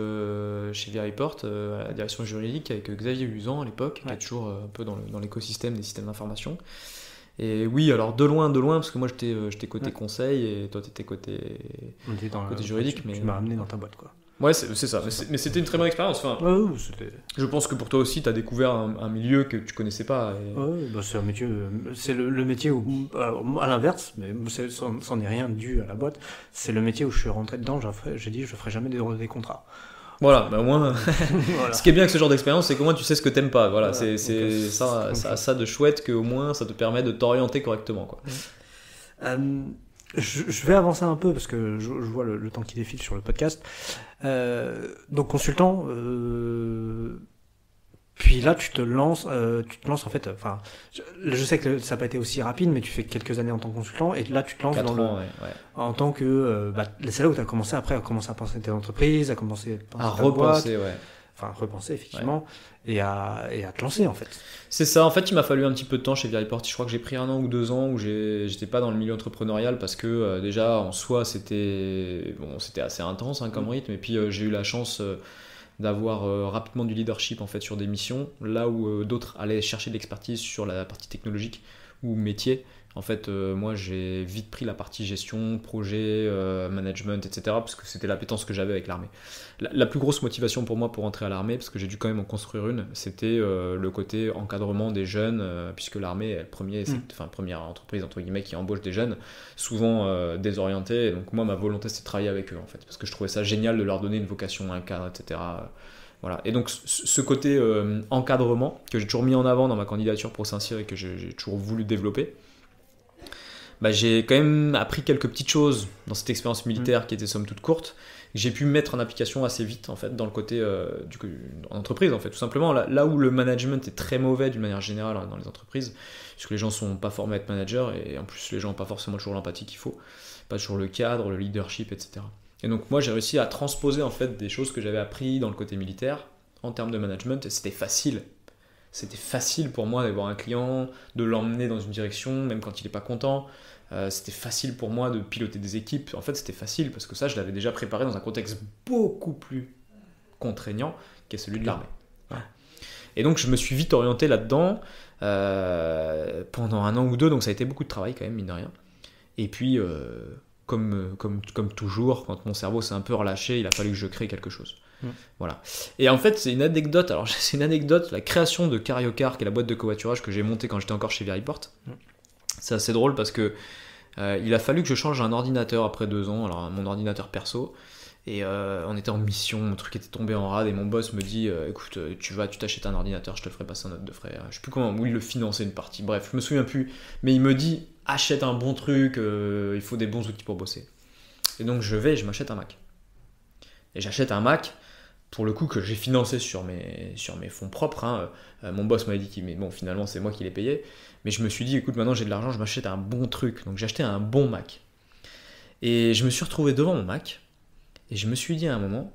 Speaker 2: chez Viry-Porte à la direction juridique avec Xavier Luzan à l'époque, qui est toujours un peu dans l'écosystème des systèmes d'information. Et oui, alors de loin, parce que moi j'étais côté conseil et toi t'étais côté juridique.
Speaker 1: Tu m'as amené dans ta boîte, quoi.
Speaker 2: Ouais, c'est ça. Mais c'était une très bonne expérience. Enfin, je pense que pour toi aussi, t'as découvert un milieu que tu connaissais pas.
Speaker 1: C'est un métier. C'est le métier où, à l'inverse, mais c'en est rien dû à la boîte. C'est le métier où je suis rentré dedans. J'ai dit, je ferai jamais des contrats.
Speaker 2: Voilà, au moins. Voilà. Ce qui est bien avec ce genre d'expérience, c'est qu'au moins tu sais ce que t'aimes pas. Voilà, c'est ça a ça de chouette qu'au moins ça te permet de t'orienter correctement, quoi.
Speaker 1: Je vais avancer un peu parce que je vois le temps qui défile sur le podcast. Donc consultant, puis puis là, tu te lances en fait. Enfin, je sais que ça n'a pas été aussi rapide, mais tu fais quelques années en tant que consultant, et là, tu te lances
Speaker 2: 4
Speaker 1: dans
Speaker 2: ans,
Speaker 1: en tant que. C'est là où tu as commencé après à penser tes entreprises, à commencer
Speaker 2: à repenser, ouais.
Speaker 1: Enfin, repenser effectivement, et à te lancer en fait.
Speaker 2: C'est ça, en fait, il m'a fallu un petit peu de temps chez Veriport. Je crois que j'ai pris 1 an ou 2 ans où j'étais pas dans le milieu entrepreneurial parce que déjà en soi c'était assez intense comme rythme, et puis j'ai eu la chance d'avoir rapidement du leadership en fait sur des missions, là où d'autres allaient chercher de l'expertise sur la partie technologique ou métier. En fait, moi j'ai vite pris la partie gestion, projet, management, etc. parce que c'était l'appétence que j'avais avec l'armée. La plus grosse motivation pour moi pour entrer à l'armée, parce que j'ai dû quand même en construire une, c'était le côté encadrement des jeunes, puisque l'armée est première entreprise entre guillemets qui embauche des jeunes, souvent désorientés. Et donc moi ma volonté c'était de travailler avec eux en fait, parce que je trouvais ça génial de leur donner une vocation, un cadre, etc. Voilà. Et donc ce côté encadrement que j'ai toujours mis en avant dans ma candidature pour Saint-Cyr et que j'ai toujours voulu développer, j'ai quand même appris quelques petites choses dans cette expérience militaire qui était somme toute courte. J'ai pu mettre en application assez vite en fait dans le côté en entreprise en fait, tout simplement là où le management est très mauvais d'une manière générale dans les entreprises, puisque les gens sont pas formés à être managers, et en plus les gens n'ont pas forcément toujours l'empathie qu'il faut, pas toujours le cadre, le leadership, etc. Et donc moi j'ai réussi à transposer en fait des choses que j'avais appris dans le côté militaire en termes de management, et c'était facile. C'était facile pour moi d'avoir un client, de l'emmener dans une direction, même quand il n'est pas content. C'était facile pour moi de piloter des équipes. En fait, c'était facile parce que ça, je l'avais déjà préparé dans un contexte beaucoup plus contraignant qu'est celui de l'armée. Ouais. Et donc, je me suis vite orienté là-dedans pendant 1 an ou 2. Donc, ça a été beaucoup de travail quand même, mine de rien. Et puis, comme toujours, quand mon cerveau s'est un peu relâché, il a fallu que je crée quelque chose. Voilà. Et en fait, c'est une anecdote. Alors, c'est une anecdote, la création de Cariocar, qui est la boîte de covoiturage que j'ai montée quand j'étais encore chez Veriport. C'est assez drôle parce que il a fallu que je change un ordinateur après 2 ans, alors mon ordinateur perso. Et on était en mission, mon truc était tombé en rade, et mon boss me dit écoute, tu t'achètes un ordinateur, je te le ferai passer en note de frais. Je sais plus comment, où il le finançait une partie. Bref, je me souviens plus. Mais il me dit achète un bon truc, il faut des bons outils pour bosser. Et donc je m'achète un Mac. Et j'achète un Mac, pour le coup, que j'ai financé sur mes fonds propres. Mon boss m'avait dit mais bon, finalement, c'est moi qui l'ai payé. Mais je me suis dit, écoute, maintenant j'ai de l'argent, je m'achète un bon truc. Donc j'ai acheté un bon Mac. Et je me suis retrouvé devant mon Mac. Et je me suis dit à un moment,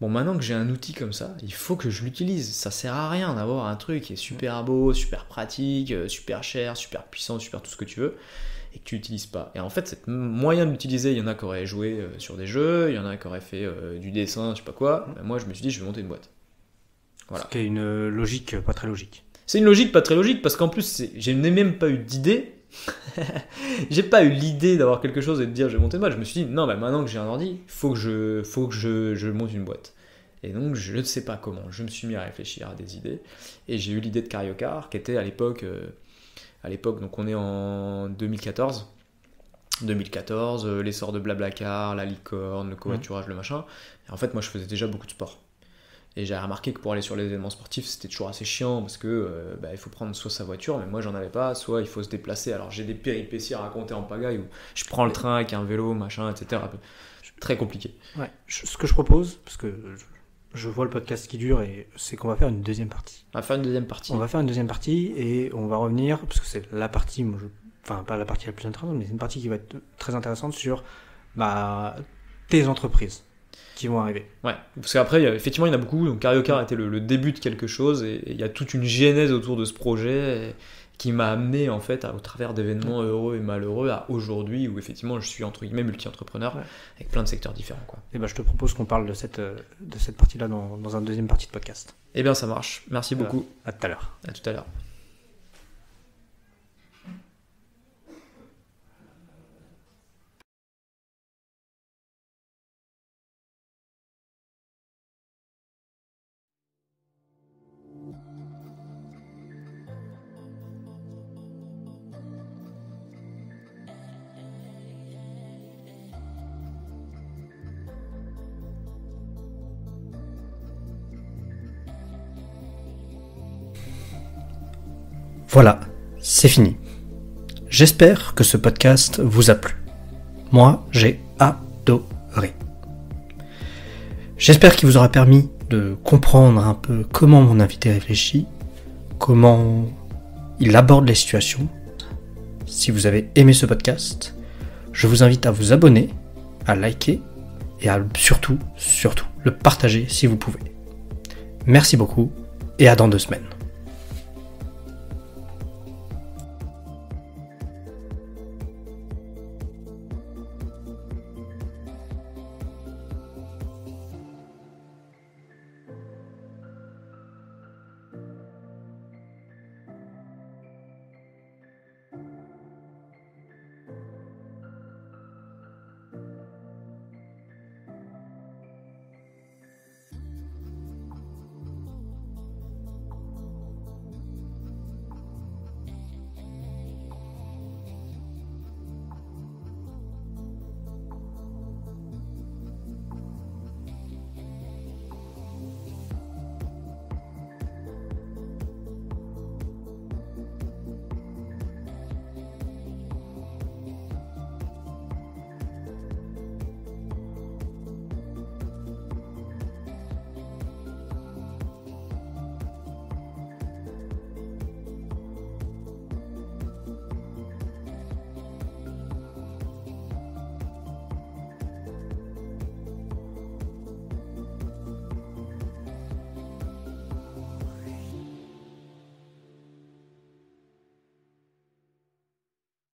Speaker 2: bon, maintenant que j'ai un outil comme ça, il faut que je l'utilise. Ça sert à rien d'avoir un truc qui est super beau, super pratique, super cher, super puissant, super tout ce que tu veux, et que tu n'utilises pas. Et en fait, cette moyen de l'utiliser, il y en a qui auraient joué sur des jeux, il y en a qui auraient fait du dessin, je sais pas quoi. Moi, je me suis dit, je vais monter une boîte. Voilà.
Speaker 1: Ce qui est une logique pas très logique.
Speaker 2: C'est une logique pas très logique, parce qu'en plus, je n'ai même pas eu d'idée. J'ai pas eu l'idée d'avoir quelque chose et de dire je vais monter une boîte. Je me suis dit, non, maintenant que j'ai un ordi, faut que je monte une boîte. Et donc, je ne sais pas comment. Je me suis mis à réfléchir à des idées. Et j'ai eu l'idée de Cariocar, qui était à l'époque, donc on est en 2014. 2014, l'essor de Blablacar, la licorne, le covoiturage, le machin. Et en fait, moi, je faisais déjà beaucoup de sport. Et j'ai remarqué que pour aller sur les événements sportifs, c'était toujours assez chiant parce que il faut prendre soit sa voiture, mais moi j'en avais pas, soit il faut se déplacer. Alors j'ai des péripéties à raconter en pagaille où je prends le train avec un vélo, machin, etc. Très compliqué.
Speaker 1: Ouais. Ce que je propose, parce que je vois le podcast qui dure, et c'est qu'on va faire une deuxième partie.
Speaker 2: On va faire une deuxième partie.
Speaker 1: On va faire une deuxième partie et on va revenir, parce que c'est la partie, enfin pas la partie la plus intéressante, mais c'est une partie qui va être très intéressante sur tes entreprises qui vont arriver.
Speaker 2: Ouais, parce qu'après, effectivement, il y en a beaucoup. Donc, Cariocar était le début de quelque chose, et il y a toute une genèse autour de ce projet qui m'a amené, en fait, au travers d'événements heureux et malheureux, à aujourd'hui où, effectivement, je suis, entre guillemets, multi-entrepreneur, avec plein de secteurs différents, quoi.
Speaker 1: Et je te propose qu'on parle de cette partie-là dans un deuxième partie de podcast.
Speaker 2: Eh bien, ça marche. Merci beaucoup.
Speaker 1: À tout à l'heure.
Speaker 2: À tout à l'heure.
Speaker 1: Voilà, c'est fini. J'espère que ce podcast vous a plu. Moi, j'ai adoré. J'espère qu'il vous aura permis de comprendre un peu comment mon invité réfléchit comment il aborde les situations. Si vous avez aimé ce podcast, je vous invite à vous abonner, à liker et à surtout le partager si vous pouvez. Merci beaucoup et à dans 2 semaines.